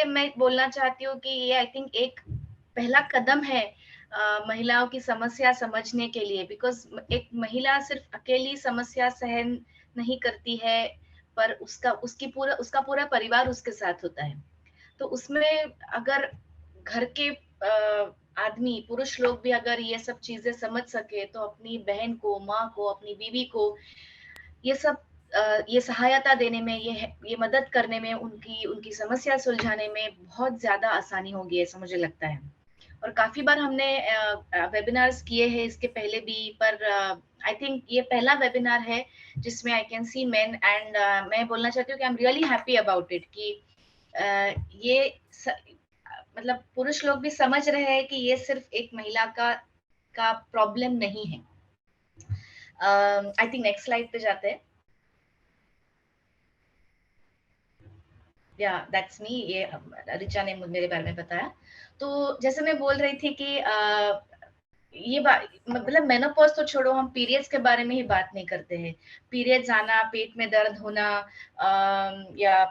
मैं बोलना चाहती हूँ कि ये आई थिंक एक पहला कदम है महिलाओं की समस्या समझने के लिए, बिकॉज एक महिला सिर्फ अकेली समस्या सहन नहीं करती है, पर उसका पूरा परिवार उसके साथ होता है। तो उसमें अगर घर के आदमी पुरुष लोग भी अगर ये सब चीजें समझ सके तो अपनी बहन को, माँ को, अपनी बीवी को ये सब ये सहायता देने में, ये मदद करने में, उनकी उनकी समस्या सुलझाने में बहुत ज्यादा आसानी होगी, ऐसा मुझे लगता है। और काफी बार हमने वेबिनार्स किए हैं इसके पहले भी, पर आई थिंक ये पहला वेबिनार है जिसमें I can see main, and मैं बोलना चाहती हूँ कि I am really happy about it कि ये मतलब पुरुष लोग भी समझ रहे हैं कि ये सिर्फ एक महिला का प्रॉब्लम नहीं है। आई थिंक नेक्स्ट स्लाइड पे जाते हैं। या दैट्स मी, ये रिचा ने मेरे बारे में बताया। तो जैसे मैं बोल रही थी कि ये बात मतलब मेनोपॉज तो छोड़ो, हम पीरियड्स के बारे में ही बात नहीं करते हैं। पीरियड्स आना, पेट में दर्द होना, या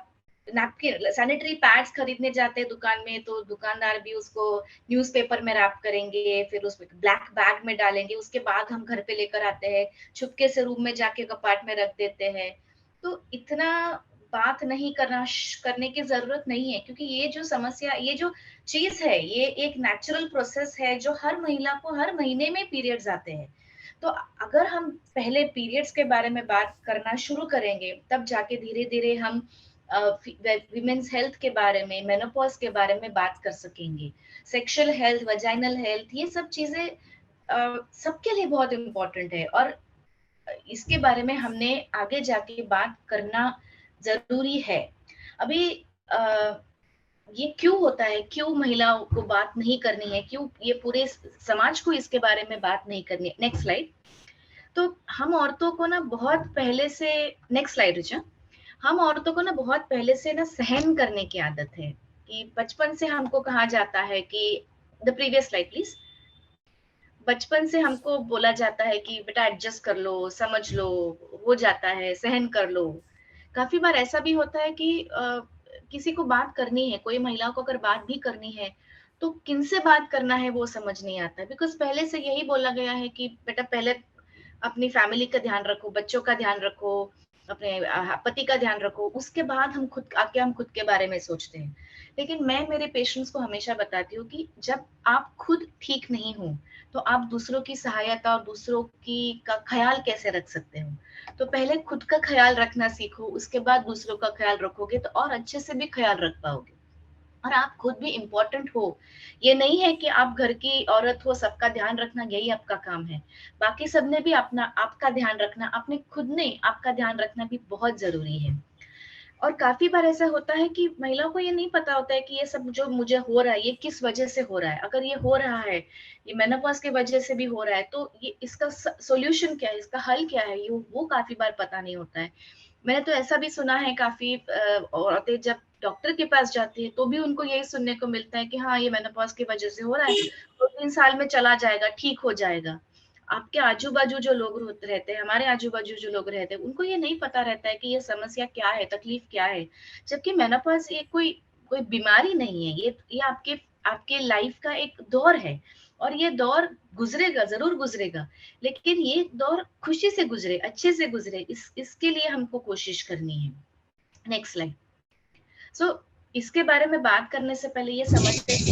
नैपकिन, सैनिटरी पैड्स खरीदने जाते हैं दुकान में तो दुकानदार भी उसको न्यूज़पेपर में रैप करेंगे, फिर उसमें ब्लैक बैग में डालेंगे, उसके बाद हम घर पे लेकर आते हैं, छुपके से रूम में जाके कपाट में रख देते हैं। तो इतना बात नहीं करने की जरूरत नहीं है, क्योंकि ये जो समस्या, ये जो चीज है, ये एक नेचुरल प्रोसेस है जो हर महिला को हर महीने में पीरियड्स आते हैं। तो अगर हम पहले पीरियड्स के बारे में बात करना शुरू करेंगे, तब जाके धीरे धीरे हम विमेन्स हेल्थ के बारे में, मेनोपॉज के बारे में बात कर सकेंगे। सेक्सुअल हेल्थ, वजाइनल हेल्थ, ये सब चीजें सबके लिए बहुत इम्पोर्टेंट है, और इसके बारे में हमने आगे जाके बात करना जरूरी है। अभी ये क्यों होता है, क्यों महिलाओं को बात नहीं करनी है, क्यों ये पूरे समाज को इसके बारे में बात नहीं करनी है। Next slide. तो हम औरतों को ना बहुत पहले से, नेक्स्ट स्लाइड रिचा, हम औरतों को ना बहुत पहले से ना सहन करने की आदत है, कि बचपन से हमको कहा जाता है कि, द प्रीवियस स्लाइड प्लीज, बचपन से हमको बोला जाता है कि बेटा एडजस्ट कर लो, समझ लो, हो जाता है, सहन कर लो। काफी बार ऐसा भी होता है कि किसी को बात करनी है, कोई महिला को अगर बात भी करनी है तो किन से बात करना है वो समझ नहीं आता, बिकॉज पहले से यही बोला गया है कि बेटा पहले अपनी फैमिली का ध्यान रखो, बच्चों का ध्यान रखो, अपने पति का ध्यान रखो, उसके बाद हम खुद के बारे में सोचते हैं। लेकिन मैं मेरे पेशेंट्स को हमेशा बताती हूँ कि जब आप खुद ठीक नहीं हो तो आप दूसरों की सहायता और दूसरों की का ख्याल कैसे रख सकते हो। तो पहले खुद का ख्याल रखना सीखो, उसके बाद दूसरों का ख्याल रखोगे तो और अच्छे से भी ख्याल रख पाओगे, और आप खुद भी इम्पोर्टेंट हो। ये नहीं है कि आप घर की औरत हो, सबका ध्यान रखना यही आपका काम है। बाकी सबने भी अपना आपका ध्यान रखना, अपने खुद ने आपका ध्यान रखना भी बहुत जरूरी है। और काफी बार ऐसा होता है कि महिलाओं को ये नहीं पता होता है कि ये सब जो मुझे हो रहा है ये किस वजह से हो रहा है। अगर ये हो रहा है, ये मेनोपॉज की वजह से भी हो रहा है, तो ये इसका सॉल्यूशन क्या है, इसका हल क्या है, ये वो काफी बार पता नहीं होता है। मैंने तो ऐसा भी सुना है, काफी औरतें जब डॉक्टर के पास जाती है तो भी उनको यही सुनने को मिलता है कि हाँ ये मेनोपॉज की वजह से हो रहा है, 2-3 साल में चला जाएगा, ठीक हो जाएगा। आपके आजू बाजू जो लोग रहते हैं, हमारे आजू बाजू जो लोग रहते हैं, उनको ये नहीं पता रहता है कि ये समस्या क्या है, तकलीफ क्या है। जबकि मेनोपॉज ये कोई कोई बीमारी नहीं है, ये आपके आपके लाइफ का एक दौर है, और ये दौर गुजरेगा, जरूर गुजरेगा, लेकिन ये दौर खुशी से गुजरे, अच्छे से गुजरे, इसके लिए हमको कोशिश करनी है। Next slide. सो इसके बारे में बात करने से पहले ये समझते हैं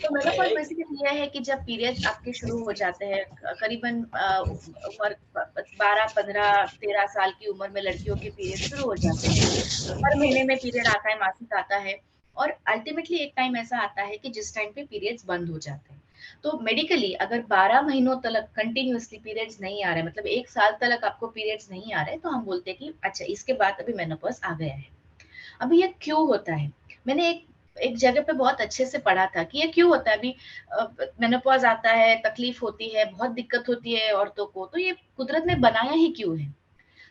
तो मेनोपॉज बेसिकली यह है कि जब पीरियड्स आपके शुरू हो जाते हैं, करीबन उम्र 12, 15, 13 साल की उम्र में लड़कियों के पीरियड शुरू हो जाते हैं। हर महीने में पीरियड आता है, मासिक आता है, और अल्टीमेटली एक टाइम ऐसा आता है कि जिस टाइम पे पीरियड्स बंद हो जाते हैं। तो मेडिकली अगर 12 महीनों तक कंटिन्यूअसली पीरियड्स नहीं आ रहे, मतलब 1 साल तक आपको पीरियड्स नहीं आ रहे, तो हम बोलते हैं कि अच्छा इसके बाद अभी मेनोपॉज आ गया है। अभी ये क्यों होता है, मैंने एक एक जगह पे बहुत अच्छे से पढ़ा था कि ये क्यों होता है। अभी मेनोपॉज आता है, तकलीफ होती है, बहुत दिक्कत होती है औरतों को, तो ये कुदरत ने बनाया ही क्यों है।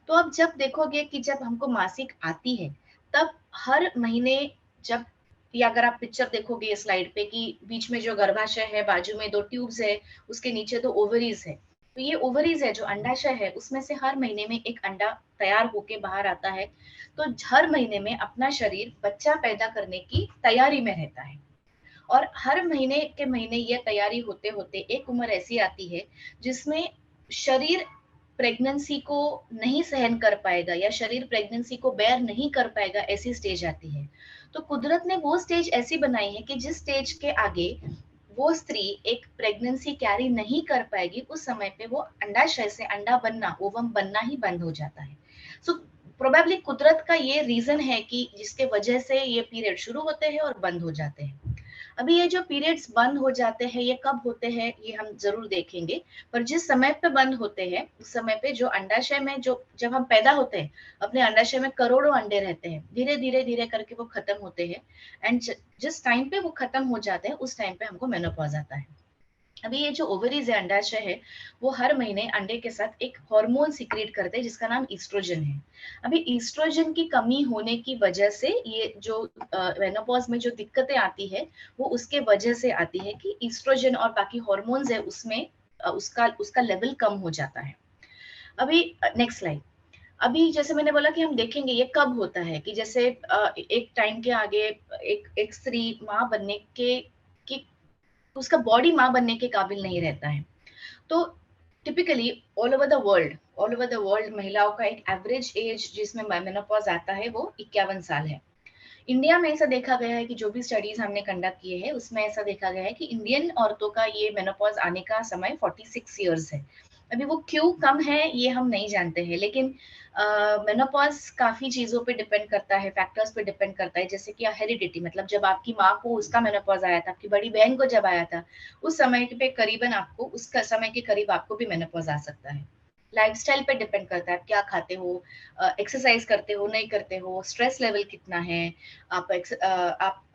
तो अब जब देखोगे कि जब हमको मासिक आती है, तब हर महीने, जब ये अगर आप पिक्चर देखोगे स्लाइड पे कि बीच में जो गर्भाशय है, बाजू में 2 ट्यूब्स है, उसके नीचे 2 ओवरीज है, तो ये ओवरीज है, जो अंडाशय है, उसमें से हर महीने में एक अंडा तैयार होके बाहर आता है। तो हर महीने में अपना शरीर बच्चा पैदा करने की तैयारी में रहता है, और हर महीने के महीने ये तैयारी होते होते एक उम्र ऐसी आती है जिसमें शरीर प्रेगनेंसी को नहीं सहन कर पाएगा, या शरीर प्रेगनेंसी को बेयर नहीं कर पाएगा, ऐसी स्टेज आती है। तो कुदरत ने वो स्टेज ऐसी बनाई है कि जिस स्टेज के आगे वो स्त्री एक प्रेगनेंसी कैरी नहीं कर पाएगी, उस समय पे वो अंडाशय से अंडा बनना, ओवम बनना ही बंद हो जाता है। सो प्रोबेबली कुदरत का ये रीजन है कि जिसके वजह से ये पीरियड शुरू होते हैं और बंद हो जाते हैं। अभी ये जो पीरियड्स बंद हो जाते हैं, ये कब होते हैं ये हम जरूर देखेंगे। पर जिस समय पे बंद होते हैं, उस समय पे जो अंडाशय में, जो जब हम पैदा होते हैं, अपने अंडाशय में करोड़ों अंडे रहते हैं, धीरे धीरे धीरे करके वो खत्म होते हैं। एंड जिस टाइम पे वो खत्म हो जाते हैं, उस टाइम पे हमको मेनोपॉज आता है। अभी ये जो ओवरीज है, अंडाशय है, वो हर महीने अंडे के साथ एक हार्मोन सिक्रेट करते हैं जिसका नाम ईस्ट्रोजन है। अभी ईस्ट्रोजन की कमी होने की वजह से ये जो मेनोपॉज में जो दिक्कतें आती है, वो उसके वजह से आती है कि ईस्ट्रोजन और बाकी हॉर्मोन्स है उसमें उसका उसका लेवल कम हो जाता है। अभी नेक्स्ट स्लाइड। अभी जैसे मैंने बोला कि हम देखेंगे ये कब होता है, कि जैसे एक टाइम के आगे एक एक स्त्री माँ बनने के उसका बॉडी माँ बनने के काबिल नहीं रहता है। तो typically all over the world महिलाओं का एक एवरेज एज जिसमें मेनोपॉज आता है वो 51 साल है। इंडिया में ऐसा देखा गया है कि जो भी स्टडीज हमने कंडक्ट किए हैं, उसमें ऐसा देखा गया है कि इंडियन औरतों का ये मेनोपॉज आने का समय 46 ईयर्स है। अभी वो क्यों कम है ये हम नहीं जानते हैं, लेकिन मेनोपॉज काफी चीजों पे डिपेंड करता है, फैक्टर्स पे डिपेंड करता है, जैसे कि हेरिडिटी, मतलब जब आपकी माँ को उसका मेनोपॉज आया था, आपकी बड़ी बहन को जब आया था, उस समय पे करीबन आपको उस समय के करीब आपको भी मेनोपॉज आ सकता है। लाइफस्टाइल पे डिपेंड करता है, आप क्या खाते हो, एक्सरसाइज करते हो नहीं करते हो, स्ट्रेस लेवल कितना है, आप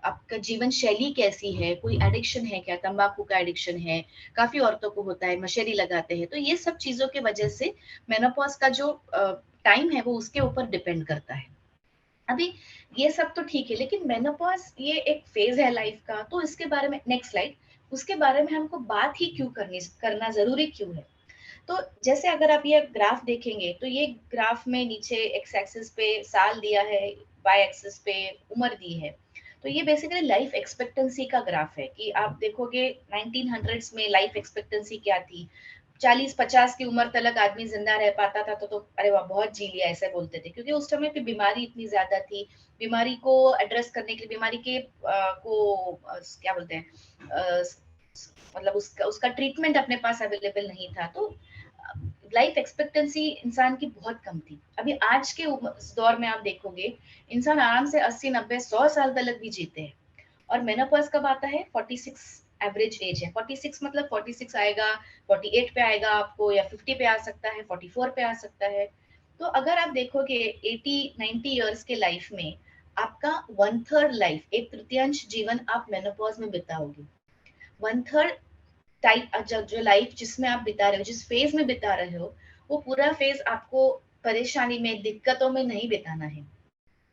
आपका जीवन शैली कैसी है, कोई एडिक्शन है क्या, तंबाकू का एडिक्शन है, काफी औरतों को होता है, मशेरी लगाते हैं, तो ये सब चीजों की वजह से मेनोपॉज का जो टाइम है वो उसके ऊपर डिपेंड करता है। अभी ये सब तो ठीक है, लेकिन मेनोपॉज ये एक फेज है लाइफ का, तो इसके बारे में नेक्स्ट स्लाइड, उसके बारे में हमको बात ही क्यों करना जरूरी क्यों है। तो जैसे अगर आप ये ग्राफ देखेंगे, तो ये ग्राफ में नीचे एक्स एक्सिस पे साल दिया है, वाई एक्सिस पे उम्र दी है। तो ये बेसिकली लाइफ एक्सपेक्टेंसी का ग्राफ है, कि आप देखोगे 1900s में लाइफ एक्सपेक्टेंसी क्या थी। 40-50 की उम्र तक आदमी जिंदा रह पाता था, तो अरे वाह बहुत जी लिया, ऐसे बोलते थे, क्योंकि उस समय पे बीमारी इतनी ज्यादा थी। बीमारी को एड्रेस करने के लिए, बीमारी के क्या बोलते हैं, अ, मतलब उसका उसका ट्रीटमेंट अपने पास अवेलेबल नहीं था, तो लाइफ एक्सपेक्टेंसी इंसान की बहुत कम थी। अभी आज के इस दौर में आप देखोगे, इंसान आराम से 80-90-100 साल तक भी जीते हैं। और मेनोपॉज कब आता है, 46 एवरेज एज है। 46 मतलब 46 आएगा, 48 पे आएगा आपको, या 50 पे आ सकता है, 44 पे आ सकता है। तो अगर आप देखोगे 80-90 ईयर्स के लाइफ में आपका 1/3 लाइफ, एक तृतीयांश जीवन आप मेनोपॉज में बिताओगे। 1/3 टाइप जो लाइफ जिसमें आप बिता रहे हो, जिस फेज में बिता रहे हो, वो पूरा फेज आपको परेशानी में, दिक्कतों में नहीं बिताना है।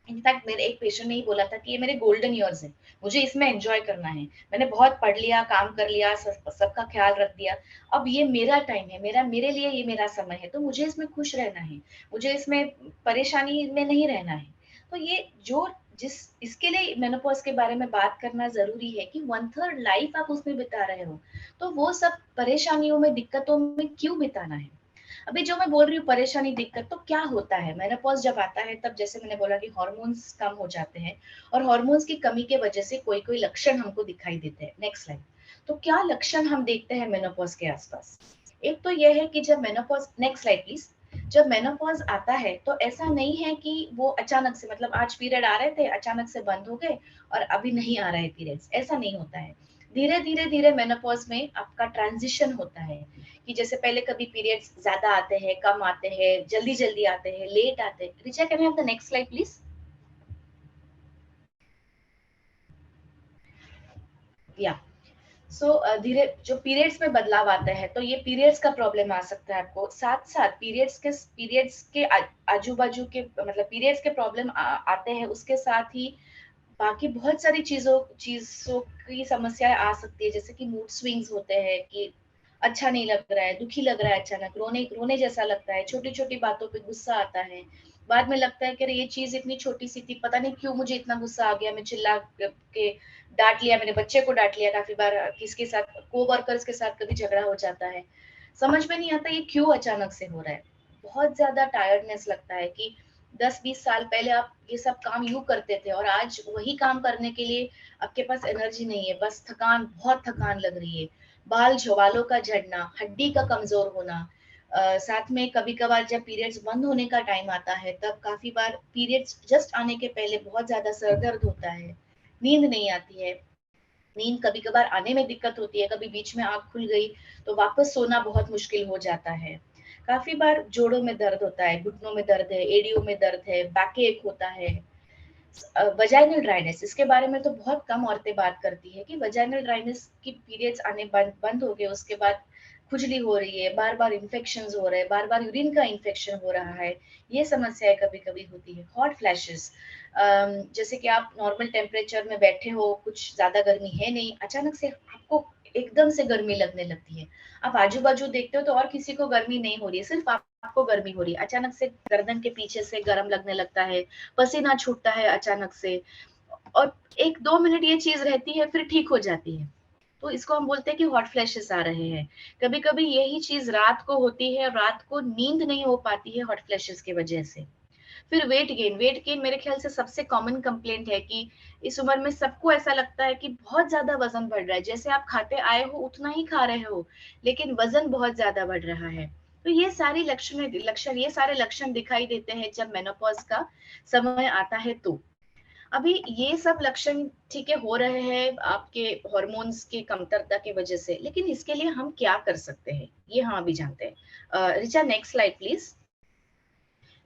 इनफैक्ट मेरे एक पेशेंट ने ही बोला था कि ये मेरे गोल्डन ईयर्स है, मुझे इसमें एंजॉय करना है, मैंने बहुत पढ़ लिया, काम कर लिया, सबका ख्याल रख दिया, अब ये मेरा टाइम है, मेरे लिए ये मेरा समय है, तो मुझे इसमें खुश रहना है, मुझे इसमें परेशानी में नहीं रहना है। तो ये जो जिस इसके लिए मेनोपॉज के बारे में बात करना जरूरी है, कि 1/3 लाइफ आप उसमें बिता रहे हो, तो वो सब परेशानियों में, दिक्कतों में क्यों बिताना है। अभी जो मैं बोल रही हूँ परेशानी, दिक्कत, तो क्या होता है मेनोपॉज जब आता है, तब जैसे मैंने बोला कि हार्मोन्स कम हो जाते हैं, और हार्मोन्स की कमी के वजह से कोई कोई लक्षण हमको दिखाई देते हैं। Next slide. तो क्या लक्षण हम देखते हैं मेनोपॉज के आसपास। एक तो यह है कि जब मेनोपॉज, नेक्स्ट स्लाइड प्लीज, जब मेनोपॉज आता है तो ऐसा नहीं है कि वो अचानक से, मतलब आज पीरियड आ रहे थे अचानक से बंद हो गए और अभी नहीं आ रहे पीरियड्स, ऐसा नहीं होता है। धीरे धीरे धीरे मेनोपॉज में आपका ट्रांजिशन होता है, कि जैसे पहले कभी पीरियड्स ज्यादा आते हैं, कम आते हैं, जल्दी जल्दी आते हैं, लेट आते हैं। Richa, can have the next slide please. या सो धीरे जो पीरियड्स में बदलाव आता है, तो ये पीरियड्स का प्रॉब्लम आ सकता है आपको, साथ साथ पीरियड्स के आजू बाजू के, मतलब पीरियड्स के प्रॉब्लम आते हैं, उसके साथ ही बाकी बहुत सारी चीजों चीजों की समस्याएं आ सकती है, जैसे कि मूड स्विंग्स होते हैं, कि अच्छा नहीं लग रहा है, दुखी लग रहा है, अचानक रोने रोने जैसा लगता है, छोटी छोटी बातों पे गुस्सा आता है। बाद में लगता है कि अरे ये चीज इतनी छोटी सी थी, पता नहीं क्यों मुझे इतना गुस्सा आ गया, मैं चिल्ला के डांट लिया, मेरे बच्चे को डांट लिया काफी बार, किसके साथ कोवर्कर्स के साथ कभी झगड़ा हो जाता है। समझ में नहीं आता ये क्यों अचानक से हो रहा है। बहुत ज्यादा टायर्डनेस लगता है कि 10-20 साल पहले आप ये सब काम यूं करते थे और आज वही काम करने के लिए आपके पास एनर्जी नहीं है, बस थकान, बहुत थकान लग रही है। बालों का झड़ना, हड्डी का कमजोर होना, साथ में कभी कभार जब पीरियड्स बंद होने का टाइम आता है तब काफी बार पीरियड्स जस्ट आने के पहले बहुत ज्यादा सर दर्द होता है, नींद नहीं आती है, नींद कभी कभार आने में दिक्कत होती है, कभी बीच में आंख खुल गई तो वापस सोना बहुत मुश्किल हो जाता है। काफी बार जोड़ों में दर्द होता है, घुटनों में दर्द है, एड़ियों में दर्द है, बैक एक होता है। वजाइनल ड्राइनेस, इसके बारे में तो बहुत कम औरतें बात करती है कि वजाइनल ड्राइनेस की पीरियड्स आने बंद हो गए उसके बाद खुजली हो रही है, बार बार इन्फेक्शन हो रहे हैं, बार बार यूरिन का इन्फेक्शन हो रहा है, ये समस्याएं कभी कभी होती है। हॉट फ्लैशेस, जैसे कि आप नॉर्मल टेम्परेचर में बैठे हो, कुछ ज्यादा गर्मी है नहीं, अचानक से आपको एकदम से गर्मी लगने लगती है। आप आजू बाजू देखते हो तो और किसी को गर्मी नहीं हो रही है, सिर्फ आपको गर्मी हो रही है, अचानक से गर्दन के पीछे से गर्म लगने लगता है, पसीना छूटता है अचानक से, और 1-2 मिनट ये चीज रहती है फिर ठीक हो जाती है। तो इसको हम बोलते हैं कि हॉट फ्लैशेस आ रहे हैं। कभी कभी यही चीज रात को होती है, रात को नींद नहीं हो पाती है हॉट फ्लैशेस की वजह से। फिर वेट गेन मेरे ख्याल से सबसे कॉमन कंप्लेंट है कि इस उम्र में सबको ऐसा लगता है कि बहुत ज्यादा वजन बढ़ रहा है, जैसे आप खाते आए हो उतना ही खा रहे हो, लेकिन वजन बहुत ज्यादा बढ़ रहा है। तो ये सारी लक्षण ये सारे लक्षण दिखाई देते हैं जब मेनोपॉज का समय आता है। तो अभी ये सब लक्षण ठीक है हो रहे हैं आपके हार्मोन्स की कमतरता की वजह से, लेकिन इसके लिए हम क्या कर सकते हैं ये हम अभी जानते हैं। Richa next slide please.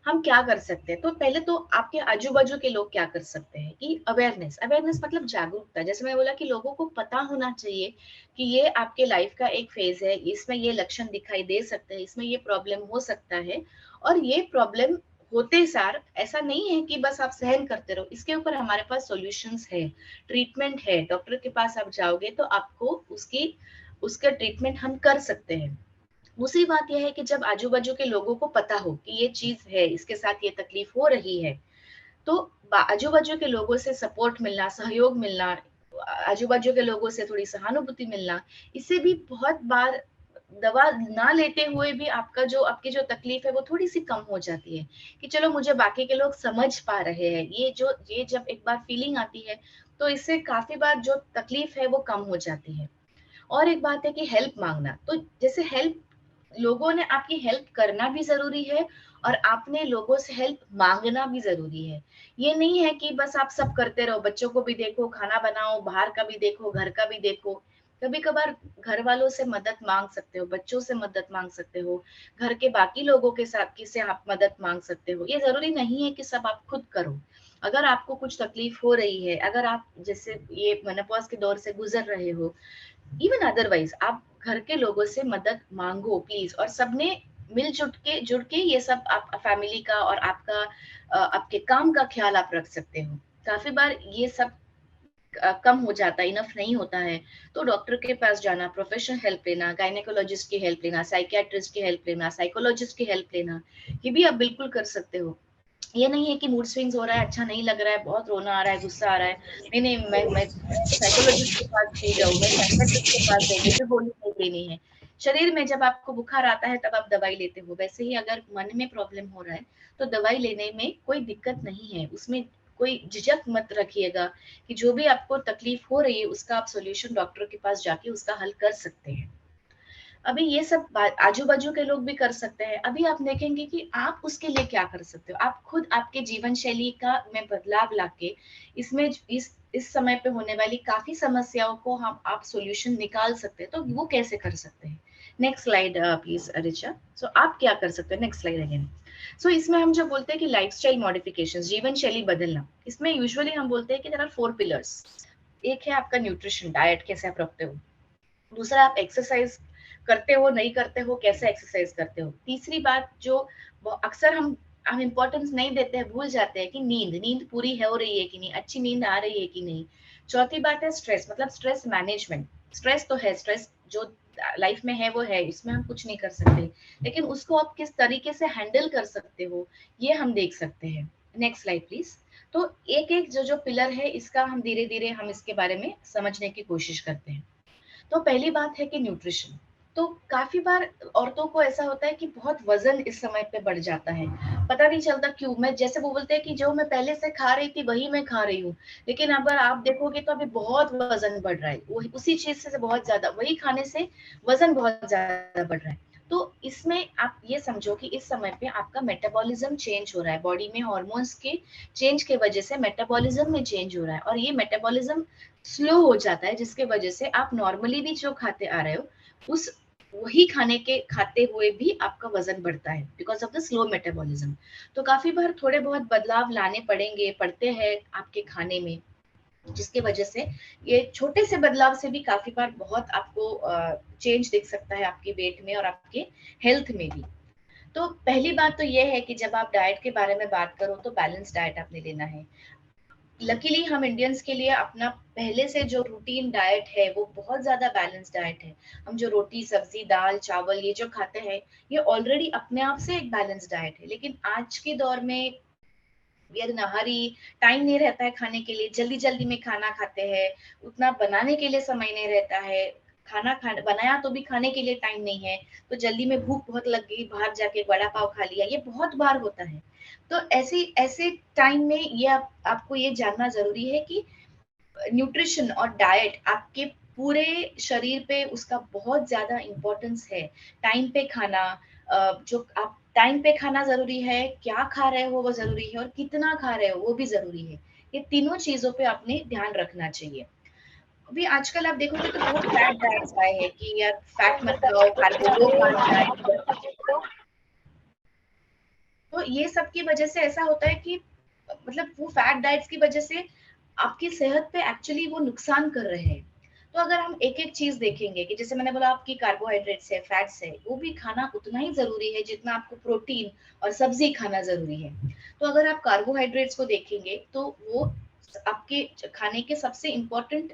हम क्या कर सकते हैं, तो पहले तो आपके आजू बाजू के लोग क्या कर सकते हैं कि अवेयरनेस, अवेयरनेस मतलब जागरूकता, जैसे मैं बोला कि लोगों को पता होना चाहिए कि ये आपके लाइफ का एक फेज है, इसमें ये लक्षण दिखाई दे सकते हैं, इसमें ये प्रॉब्लम हो सकता है, और ये प्रॉब्लम होते सार ऐसा नहीं है कि बस आप सहन करते रहो, इसके ऊपर हमारे पास सॉल्यूशंस है, ट्रीटमेंट है, डॉक्टर के पास आप जाओगे तो आपको उसका ट्रीटमेंट हम कर सकते हैं। दूसरी बात यह है कि जब आजू बाजू के लोगों को पता हो कि ये चीज है, इसके साथ ये तकलीफ हो रही है, तो आजू बाजू के लोगों से सपोर्ट मिलना, सहयोग मिलना, आजू बाजू के लोगों से थोड़ी सहानुभूति मिलना, इससे भी बहुत बार दवा ना लेते हुए भी आपकी जो तकलीफ है वो थोड़ी सी कम हो जाती है कि चलो मुझे बाकी के लोग समझ पा रहे हैं, ये जब एक बार फीलिंग आती है तो इससे काफी बार जो तकलीफ है वो कम हो जाती है। और एक बात है कि हेल्प मांगना, तो जैसे हेल्प, लोगों ने आपकी हेल्प करना भी जरूरी है और आपने लोगों से हेल्प मांगना भी जरूरी है। ये नहीं है कि बस आप सब करते रहो, बच्चों को भी देखो, खाना बनाओ, बाहर का भी देखो, घर का भी देखो। कभी कभार घर वालों से मदद मांग सकते हो, बच्चों से मदद मांग सकते हो, घर के बाकी लोगों के साथ किसे आप मदद मांग सकते हो। ये जरूरी नहीं है कि सब आप खुद करो। अगर आपको कुछ तकलीफ हो रही है, अगर आप जैसे ये मेनोपॉज के दौर से गुजर रहे हो, इवन अदरवाइज आप घर के लोगों से मदद मांगो प्लीज, और सबने जुड़ के ये सब आप फैमिली का और आपके काम का ख्याल आप रख सकते हो। काफी बार ये सब कम हो जाता है, इनफ नहीं होता है, तो डॉक्टर के पास जाना, प्रोफेशनल हेल्प लेना, गायनेकोलॉजिस्ट की हेल्प लेना, साइकियाट्रिस्ट की हेल्प लेना, साइकोलॉजिस्ट की हेल्प लेना, ये भी आप बिल्कुल कर सकते हो। ये नहीं है कि मूड स्विंग्स हो रहा है, अच्छा नहीं लग रहा है, बहुत रोना आ रहा है, गुस्सा आ रहा है, नहीं नहीं मैं साइकोलॉजिस्ट के पास नहीं जाऊँ, मैं साइकियाट्रिस्ट के पास जाऊँ, मुझे गोली नहीं लेनी है। शरीर में जब आपको बुखार आता है तब आप दवाई लेते हो, वैसे ही अगर मन में प्रॉब्लम हो रहा है तो दवाई लेने में कोई दिक्कत नहीं है, उसमें कोई झिझक मत रखिएगा कि जो भी आपको तकलीफ हो रही है उसका आप सॉल्यूशन डॉक्टर के पास जाके उसका हल कर सकते हैं। अभी ये सब आजू बाजू के लोग भी कर सकते हैं। अभी आप देखेंगे कि आप उसके लिए क्या कर सकते हो, आप खुद आपके जीवन शैली का में बदलाव लाके इसमें इस समय पे होने वाली काफी समस्याओं को हम आप सॉल्यूशन निकाल सकते हैं। तो वो कैसे कर सकते हैं, नेक्स्ट स्लाइड प्लीज रिचा। सो आप क्या कर सकते हैं, नेक्स्ट स्लाइड अगेन। सो इसमें हम जब बोलते हैं कि लाइफस्टाइल मॉडिफिकेशन, जीवन शैली बदलना, इसमें यूजुअली हम बोलते हैं कि देयर आर 4 पिलर्स। एक है आपका न्यूट्रिशन, डाइट कैसे आप रखते हो, दूसरा आप एक्सरसाइज करते हो नहीं करते हो, कैसे एक्सरसाइज करते हो, तीसरी बात जो अक्सर हम इम्पोर्टेंस नहीं देते हैं, भूल जाते हैं कि नींद नींद पूरी हो रही है कि नहीं, अच्छी नींद आ रही है कि नहीं, चौथी बात है स्ट्रेस, मतलब स्ट्रेस मैनेजमेंट, स्ट्रेस तो है, स्ट्रेस जो लाइफ में है वो है, इसमें हम कुछ नहीं कर सकते, लेकिन उसको आप किस तरीके से हैंडल कर सकते हो ये हम देख सकते हैं। Next slide please. तो एक एक जो जो पिलर है इसका हम धीरे धीरे हम इसके बारे में समझने की कोशिश करते हैं। तो पहली बात है कि न्यूट्रिशन। तो काफी बार औरतों को ऐसा होता है कि बहुत वजन इस समय पे बढ़ जाता है, पता नहीं चलता क्यों। मैं जैसे वो बोलते हैं कि जो मैं पहले से खा रही थी वही मैं खा रही हूँ, लेकिन अगर आप देखोगे तो अभी बहुत वजन बढ़ रहा है, वही उसी चीज से बहुत ज्यादा, वही खाने से वजन बहुत ज्यादा बढ़ रहा है। तो इसमें आप ये समझो कि इस समय पे आपका मेटाबॉलिज्म चेंज हो रहा है, बॉडी में हॉर्मोन्स के चेंज के वजह से मेटाबॉलिज्म में चेंज हो रहा है, और ये मेटाबॉलिज्म स्लो हो जाता है, जिसके वजह से आप नॉर्मली भी जो खाते आ रहे हो उस वही खाने के खाते हुए भी आपका वजन बढ़ता है because of the slow metabolism. तो काफी बार थोड़े बहुत बदलाव लाने पड़ते हैं आपके खाने में, जिसके वजह से ये छोटे से बदलाव से भी काफी बार बहुत आपको चेंज दिख सकता है आपके वेट में और आपके हेल्थ में भी। तो पहली बात तो ये है कि जब आप डाइट के बारे में बात करो तो बैलेंस डाइट आपने लेना है। लकीली हम इंडियंस के लिए अपना पहले से जो रूटीन डाइट है वो बहुत ज्यादा बैलेंस डाइट है। हम जो रोटी सब्जी दाल चावल ये जो खाते हैं ये ऑलरेडी अपने आप से एक बैलेंस डाइट है, लेकिन आज के दौर में we are in a hurry, time नहीं रहता है खाने के लिए, जल्दी जल्दी में खाना खाते हैं, उतना बनाने के लिए समय नहीं रहता है, खाना बनाया तो भी खाने के लिए टाइम नहीं है, तो जल्दी में भूख बहुत लग गई बाहर जाके बड़ा पाव खा लिया, ये बहुत बार होता है। तो ऐसे ऐसे टाइम में ये आपको ये जानना जरूरी है कि न्यूट्रिशन और डाइट आपके पूरे शरीर पे उसका बहुत ज्यादा इम्पोर्टेंस है। टाइम पे खाना, जो आप टाइम पे खाना जरूरी है, क्या खा रहे हो वो जरूरी है, और कितना खा रहे हो वो भी जरूरी है। ये तीनों चीजों पे आपने ध्यान रखना चाहिए। अभी आजकल आप देखोगे तो बहुत फैट डाइट्स आए हैं कि यार फैट मत खाओ, कार्बो लो कार्ब डाइट। तो ये सब की वजह से ऐसा होता है कि मतलब वो फैट डाइट्स की वजह से आपकी सेहत पे एक्चुअली वो नुकसान कर रहे हैं। तो अगर हम एक एक चीज देखेंगे कि जैसे मैंने बोला आपकी कार्बोहाइड्रेट्स है फैट्स है, वो भी खाना उतना ही जरूरी है जितना आपको प्रोटीन और सब्जी खाना जरूरी है। तो अगर आप कार्बोहाइड्रेट्स को देखेंगे तो वो आपके खाने के सबसे इम्पोर्टेंट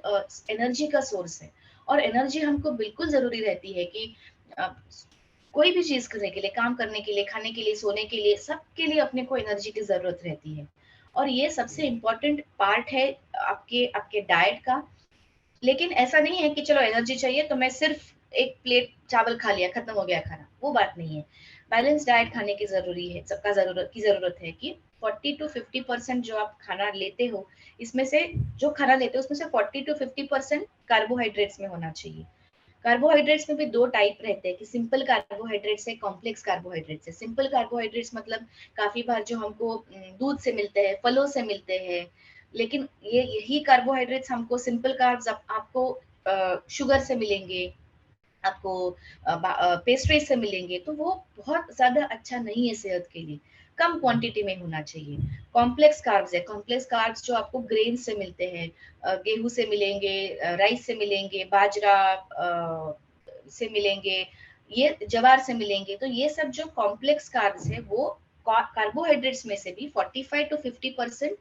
एनर्जी का सोर्स है। और एनर्जी हमको बिल्कुल जरूरी रहती है कि कोई भी चीज करने के लिए, काम करने के लिए, खाने के लिए, सोने के लिए, सबके लिए अपने को एनर्जी की जरूरत रहती है। और ये सबसे इम्पोर्टेंट पार्ट है आपके आपके डाइट का। लेकिन ऐसा नहीं है कि चलो एनर्जी चाहिए तो मैं सिर्फ एक प्लेट चावल खा लिया खत्म हो गया खाना, वो बात नहीं है। बैलेंस डाइट खाने की जरूरी है, सबका जरूरत है कि 40 to 50% जो आप खाना लेते हो, इसमें से जो खाना लेते हो उसमें से 40 to 50% कार्बोहाइड्रेट्स में होना चाहिए। कार्बोहाइड्रेट्स में भी दो टाइप रहते हैं कि सिंपल कार्बोहाइड्रेट्स है, कॉम्प्लेक्स कार्बोहाइड्रेट्स है। सिंपल कार्बोहाइड्रेट्स मतलब काफी बार जो हमको दूध से मिलते हैं, फलों से मिलते हैं, लेकिन ये यही कार्बोहाइड्रेट्स हमको सिंपल कार्ब्स आपको शुगर से मिलेंगे, आपको पेस्ट्रीज से मिलेंगे, तो वो बहुत ज्यादा अच्छा नहीं है सेहत के लिए, कम क्वांटिटी में होना चाहिए। कॉम्प्लेक्स कार्ब्स है, कॉम्प्लेक्स कार्ब्स जो आपको ग्रेन से मिलते हैं, गेहूं से मिलेंगे, राइस से मिलेंगे, बाजरा से मिलेंगे, ये जवार से मिलेंगे। तो ये सब जो कॉम्प्लेक्स कार्ब्स है वो कार्बोहाइड्रेट्स में से भी 45 to 50%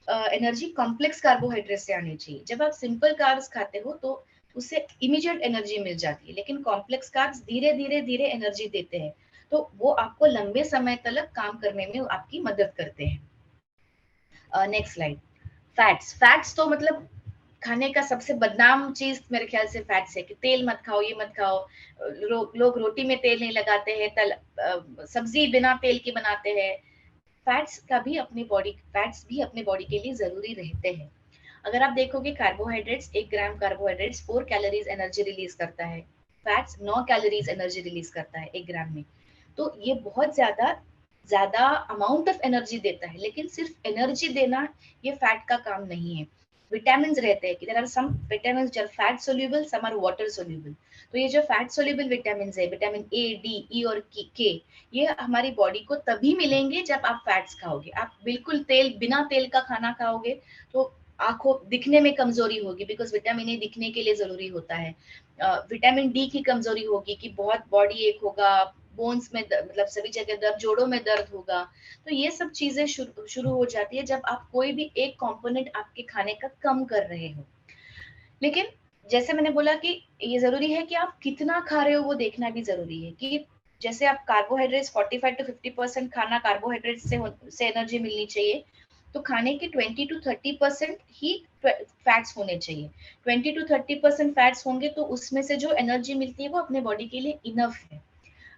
एनर्जी कॉम्प्लेक्स कार्बोहाइड्रेट से आनी चाहिए। जब आप सिंपल कार्ब्स खाते हो तो उससे इमीडिएट एनर्जी मिल जाती है, लेकिन कॉम्प्लेक्स कार्ब्स धीरे धीरे धीरे एनर्जी देते हैं, तो वो आपको लंबे समय तक काम करने में आपकी मदद करते हैं। Next slide. फैट्स। फैट्स तो मतलब खाने का सबसे बदनाम चीज मेरे ख्याल से फैट्स है कि तेल मत खाओ, ये मत खाओ। लोग रोटी में तेल नहीं लगाते हैं, सब्जी बिना तेल की बनाते हैं। फैट्स भी अपने बॉडी के लिए जरूरी रहते हैं। अगर आप देखोगे कार्बोहाइड्रेट्स, 1 ग्राम कार्बोहाइड्रेट्स 4 कैलोरीज एनर्जी रिलीज करता है, फैट्स 9 कैलोरीज एनर्जी रिलीज करता है 1 ग्राम में। तो ये बहुत ज्यादा ज्यादा अमाउंट ऑफ एनर्जी देता है, लेकिन सिर्फ एनर्जी देना ये फैट का काम नहीं है। विटामिन रहते हैं कि देयर आर सम विटामिन जो fat soluble, some are water soluble. तो ये जो फैट सोल्यूबल विटामिन है, विटामिन ए डी ई और के, ये हमारी बॉडी को तभी मिलेंगे जब आप फैट्स खाओगे। आप बिल्कुल तेल बिना तेल का खाना खाओगे तो आंखों दिखने में कमजोरी होगी, बिकॉज विटामिन ए दिखने के लिए जरूरी होता है। विटामिन डी की कमजोरी होगी कि बहुत बॉडी एक होगा, बोन्स में मतलब सभी जगह दर्द, जोड़ों में दर्द होगा। तो ये सब चीजें शुरू हो जाती है जब आप कोई भी एक कंपोनेंट आपके खाने का कम कर रहे हो। लेकिन जैसे मैंने बोला कि ये जरूरी है कि आप कितना खा रहे हो वो देखना भी जरूरी है, कि जैसे आप कार्बोहाइड्रेट्स 45 to 50% खाना कार्बोहाइड्रेट से एनर्जी मिलनी चाहिए, तो खाने के 20 to 30% ही फैट्स होने चाहिए। 20 to 30% फैट्स होंगे तो उसमें से जो एनर्जी मिलती है वो अपने बॉडी के लिए इनफ है।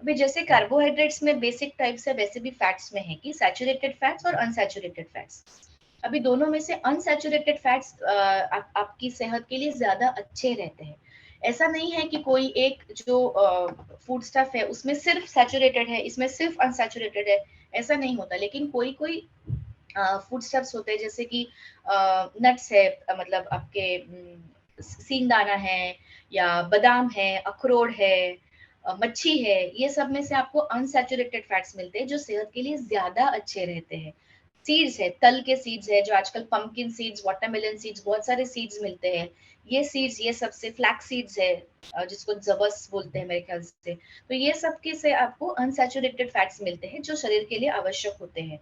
अभी जैसे कार्बोहाइड्रेट्स में बेसिक टाइप्स है, वैसे भी फैट्स में है कि सैचुरेटेड फैट्स और अनसैचुरेटेड फैट्स। अभी दोनों में से अनसैचुरेटेड फैट्स आपकी सेहत के लिए ज्यादा अच्छे रहते हैं। ऐसा नहीं है कि कोई एक जो फूड स्टफ है उसमें सिर्फ सैचुरेटेड है, इसमें सिर्फ अनसैचुरेटेड है, ऐसा नहीं होता। लेकिन कोई कोई फूड स्टफ्स होते हैं जैसे कि नट्स है, मतलब आपके सींगदाना है, या बादाम है, अखरोट है, मच्छी है, ये सब में से आपको अनसैचुरेटेड फैट्स मिलते हैं जो सेहत के लिए ज्यादा अच्छे रहते हैं। सीड्स है, तल के सीड्स है, जो आजकल पंपकिन सीड्स, वाटरमेलन सीड्स, बहुत सारे सीड्स मिलते हैं। ये सीड्स, ये सबसे फ्लैक्स सीड्स है, जिसको जबस बोलते हैं मेरे ख्याल से। तो ये सब के से आपको अनसैचुरेटेड फैट्स मिलते हैं जो शरीर के लिए आवश्यक होते हैं।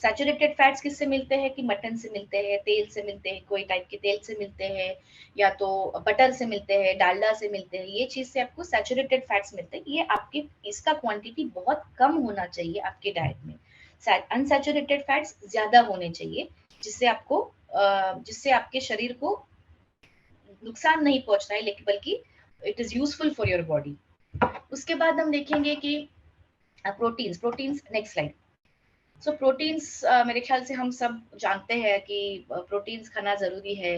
सैचुरेटेड फैट्स किससे मिलते हैं कि मटन से मिलते हैं, तेल से मिलते हैं, कोई टाइप के तेल से मिलते हैं, या तो बटर से मिलते हैं, डालडा से मिलते हैं, ये चीज से आपको सैचुरेटेड फैट्स मिलते हैं। ये आपके, इसका क्वांटिटी बहुत कम होना चाहिए आपके डाइट में। अनसैचुरेटेड फैट्स ज्यादा होने चाहिए, जिससे आपको जिससे आपके शरीर को नुकसान नहीं पहुंचना है, लेकिन बल्कि it is useful for your body. उसके बाद हम देखेंगे कि proteins. Proteins, next slide. So proteins, मेरे ख्याल से हम सब जानते हैं कि प्रोटीन्स खाना जरूरी है,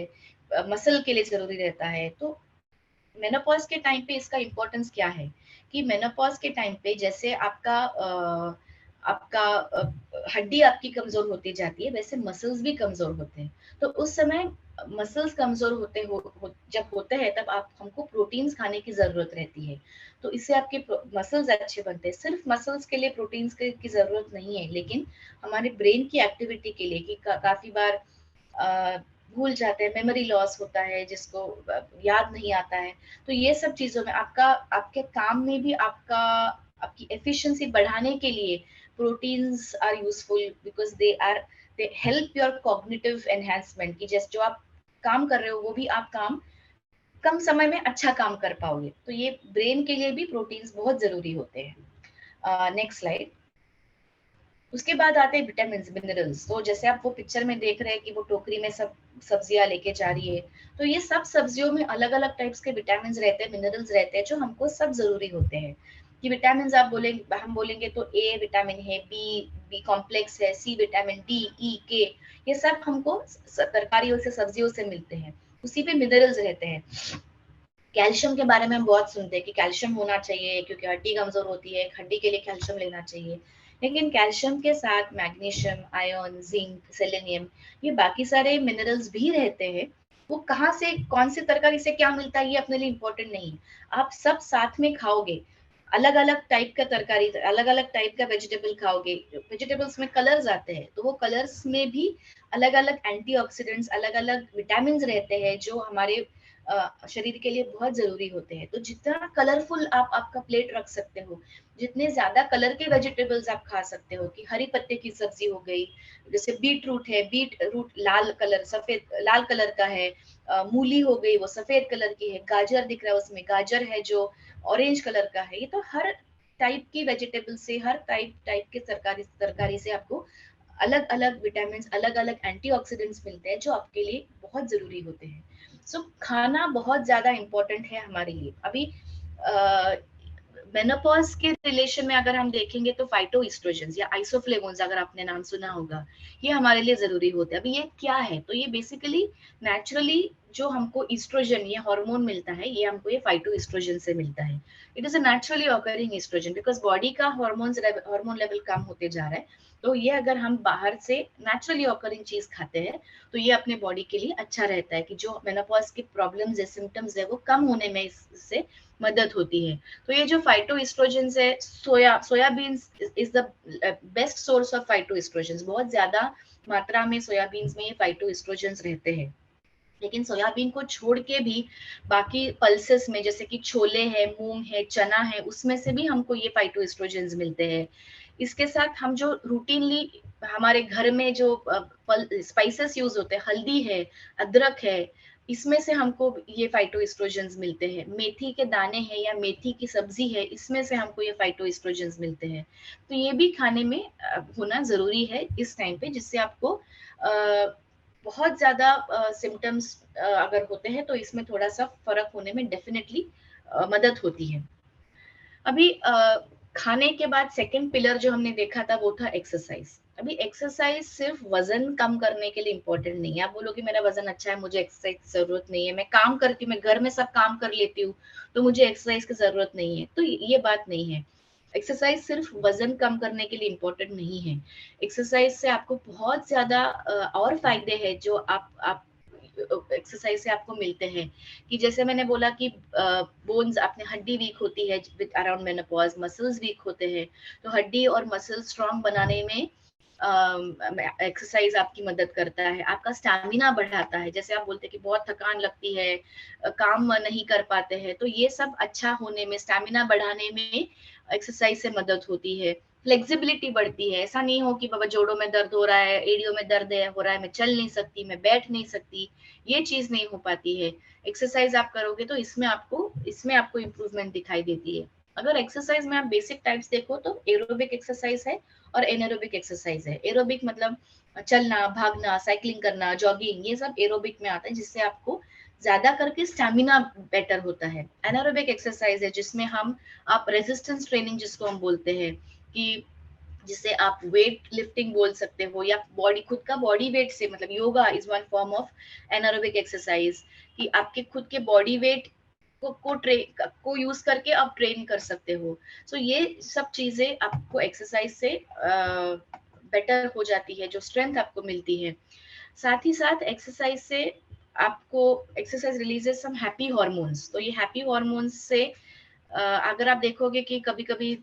मसल के लिए जरूरी रहता है। तो मेनोपॉज के टाइम पे इसका इम्पोर्टेंस क्या है, कि मेनोपॉज के टाइम पे जैसे आपका आपका हड्डी आपकी कमजोर होती जाती है, वैसे मसल्स भी कमजोर होते हैं। तो उस समय मसल्स कमजोर जब होते हैं तब आप हमको प्रोटीन्स खाने की जरूरत रहती है। तो इससे आपके मसल्स अच्छे बनते हैं। सिर्फ मसल्स के लिए प्रोटीन्स की जरूरत नहीं है, लेकिन हमारे ब्रेन की एक्टिविटी के लिए, कि काफी बार भूल जाते हैं, मेमोरी लॉस होता है, जिसको याद नहीं आता है। तो ये सब चीजों में आपका, आपके काम में भी आपका, आपकी एफिशिएंसी बढ़ाने के लिए proteins are useful, because they help your cognitive enhancement, की जैसे जो आप काम कर रहे हो वो भी आप काम कम समय में अच्छा काम कर पाओगे। तो ये ब्रेन के लिए भी प्रोटीन्स बहुत जरूरी होते हैं। Next slide. उसके बाद आते हैं विटामिन मिनरल्स। तो जैसे आप वो पिक्चर में देख रहे हैं कि वो टोकरी में सब सब्जियां लेके जा रही है, तो ये सब सब्जियों में अलग अलग टाइप्स के विटामिन रहते हैं, मिनरल्स रहते हैं, जो हमको सब जरूरी होते हैं। कि विटामिन आप बोलेंगे, हम बोलेंगे तो ए विटामिन है, बी बी कॉम्प्लेक्स है, सी विटामिन, डी, ई, के, ये सब हमको तरकारियों से, सब्जियों से मिलते हैं। उसी पे मिनरल्स रहते हैं। कैल्शियम के बारे में हम बहुत सुनते हैं कि कैल्शियम होना चाहिए क्योंकि हड्डी कमजोर होती है, हड्डी के लिए कैल्शियम लेना चाहिए। लेकिन कैल्शियम के साथ मैग्नीशियम, आयरन, जिंक, सेलेनियम, ये बाकी सारे मिनरल्स भी रहते हैं। वो कहाँ से, कौन सी तरकारी से क्या मिलता है, ये अपने लिए इम्पोर्टेंट नहीं है। आप सब साथ में खाओगे, अलग अलग टाइप का तरकारी, अलग अलग टाइप का वेजिटेबल खाओगे। वेजिटेबल्स में कलर्स आते हैं, तो वो कलर्स में भी अलग अलग एंटीऑक्सीडेंट्स, अलग अलग विटामिन रहते हैं जो हमारे शरीर के लिए बहुत जरूरी होते हैं। तो जितना कलरफुल आप आपका प्लेट रख सकते हो, जितने ज्यादा कलर के वेजिटेबल्स आप खा सकते हो, कि हरी पत्ते की सब्जी हो गई, जैसे बीट रूट है, बीट रूट लाल कलर, सफेद लाल कलर का है, मूली हो गई वो सफेद कलर की है, गाजर दिख रहा है उसमें, गाजर है जो ऑरेंज कलर का है। ये तो हर टाइप की वेजिटेबल से, हर टाइप टाइप के तरकारी तरकारी से आपको अलग अलग विटामिन, अलग अलग एंटीऑक्सीडेंट्स मिलते हैं जो आपके लिए बहुत जरूरी होते हैं। खाना बहुत ज्यादा इम्पोर्टेंट है हमारे लिए। अभी मेनोपॉज के रिलेशन में अगर हम देखेंगे तो फाइटोइस्ट्रोजेंस या आइसोफ्लेवोन्स, अगर आपने नाम सुना होगा, ये हमारे लिए जरूरी होते हैं। अभी ये क्या है, तो ये बेसिकली नेचुरली जो हमको ईस्ट्रोजन, ये हार्मोन मिलता है, ये हमको ये फाइटोइस्ट्रोजन से मिलता है। It is a naturally occurring oestrogen, because body का हार्मोन लेवल कम होते जा रहा है। तो ये अगर हम बाहर से नेचुरली ऑकरिंग चीज खाते हैं तो ये अपने बॉडी के लिए अच्छा रहता है, कि जो मेनोपॉज की प्रॉब्लम्स है, सिम्टम्स है, वो कम होने में इससे मदद होती है। तो ये जो फाइटोइस्ट्रोजन है, soybean is the best source of phytoestrogen. बहुत ज्यादा मात्रा में सोयाबीन में ये फाइटोइस्ट्रोजन रहते हैं। लेकिन सोयाबीन को छोड़ के भी बाकी पल्सेस में, जैसे कि छोले है, मूंग है, चना है, उसमें से भी हमको ये फाइटोइस्ट्रोजन मिलते हैं। इसके साथ हम जो रूटीनली हमारे घर में जो स्पाइसेस यूज होते हैं, हल्दी है, अदरक है, इसमें से हमको ये फाइटोएस्ट्रोजेंस मिलते हैं। मेथी के दाने हैं या मेथी की सब्जी है, इसमें से हमको ये फाइटोएस्ट्रोजेंस मिलते हैं। तो ये भी खाने में होना ज़रूरी है इस टाइम पे, जिससे आपको बहुत ज़्यादा सिम्पटम्स अगर होते हैं तो इसमें थोड़ा-सा फ़र्क होने में डेफ़िनेटली मदद होती है। अभी खाने के बाद सेकंड पिलर जो हमने देखा था वो था एक्सरसाइज। अभी एक्सरसाइज सिर्फ वजन कम करने के लिए इम्पोर्टेंट नहीं है। आप बोलो कि मेरा वजन अच्छा है, मुझे एक्सरसाइज की जरूरत नहीं है, मैं काम करती हूँ, मैं घर में सब काम कर लेती हूँ, तो मुझे एक्सरसाइज की जरूरत नहीं है। तो ये बात नहीं है। एक्सरसाइज सिर्फ वजन कम करने के लिए इम्पोर्टेंट नहीं है। एक्सरसाइज से आपको बहुत ज्यादा और फायदे हैं जो आप एक्सरसाइज से आपको मिलते हैं। कि जैसे मैंने बोला कि बोन्स अपने हड्डी वीक होती है with around menopause, muscles weak होते हैं, तो हड्डी और मसल स्ट्रांग बनाने में एक्सरसाइज आपकी मदद करता है। आपका स्टैमिना बढ़ाता है। जैसे आप बोलते हैं कि बहुत थकान लगती है, काम नहीं कर पाते हैं, तो ये सब अच्छा होने में, स्टैमिना बढ़ाने में एक्सरसाइज से मदद होती है। फ्लेक्सिबिलिटी बढ़ती है। ऐसा नहीं हो कि बाबा जोड़ों में दर्द हो रहा है, एड़ियों में दर्द हो रहा है, मैं चल नहीं सकती, मैं बैठ नहीं सकती, ये चीज नहीं हो पाती है। एक्सरसाइज आप करोगे तो इसमें आपको इम्प्रूवमेंट दिखाई देती है। अगर एक्सरसाइज में आप बेसिक टाइप्स देखो तो एरोबिक एक्सरसाइज है और एनारोबिक एक्सरसाइज है। एरोबिक मतलब चलना, भागना, साइकिलिंग करना, जॉगिंग, ये सब एरोबिक में आता है, जिससे आपको ज्यादा करके स्टैमिना बेटर होता है। एनारोबिक एक्सरसाइज है जिसमें आप रेजिस्टेंस ट्रेनिंग जिसको हम बोलते हैं, कि जिसे आप वेट लिफ्टिंग बोल सकते हो, या बॉडी, खुद का बॉडी वेट से, मतलब yoga is one form of anaerobic exercise, कि आपके खुद के बॉडी वेट को यूज करके आप ट्रेन कर सकते हो। सो ये सब चीजें आपको एक्सरसाइज से बेटर हो जाती है, जो स्ट्रेंथ आपको मिलती है। साथ ही साथ एक्सरसाइज से आपको, एक्सरसाइज रिलीजेस सम हैप्पी हॉर्मोन्स। तो ये हैप्पी हॉर्मोन्स से अगर आप देखोगे कि कभी कभी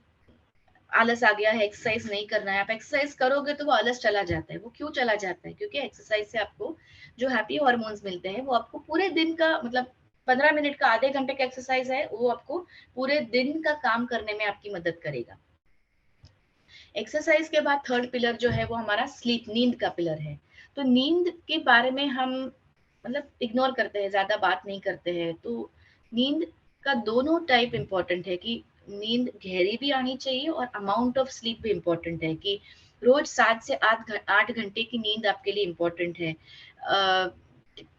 आलस आ गया है, एक्सरसाइज नहीं करना है, आप एक्सरसाइज करोगे तो वो आलस चला जाता है। वो क्यों चला जाता है? क्योंकि एक्सरसाइज से आपको जो हैप्पी हॉर्मोन्स मिलते हैं वो आपको पूरे दिन का, मतलब 15 मिनट का, आधे घंटे का एक्सरसाइज है, वो आपको पूरे दिन का काम करने में आपकी मदद करेगा। एक्सरसाइज के बाद थर्ड पिलर जो है वो हमारा स्लीप, नींद का पिलर है। तो नींद के बारे में हम मतलब इग्नोर करते हैं, ज्यादा बात नहीं करते हैं। तो नींद का दोनों टाइप इम्पोर्टेंट है, कि नींद गहरी भी आनी चाहिए और अमाउंट ऑफ स्लीप भी इम्पोर्टेंट है, कि रोज 7 से 8 घंटे की नींद आपके लिए इम्पोर्टेंट है।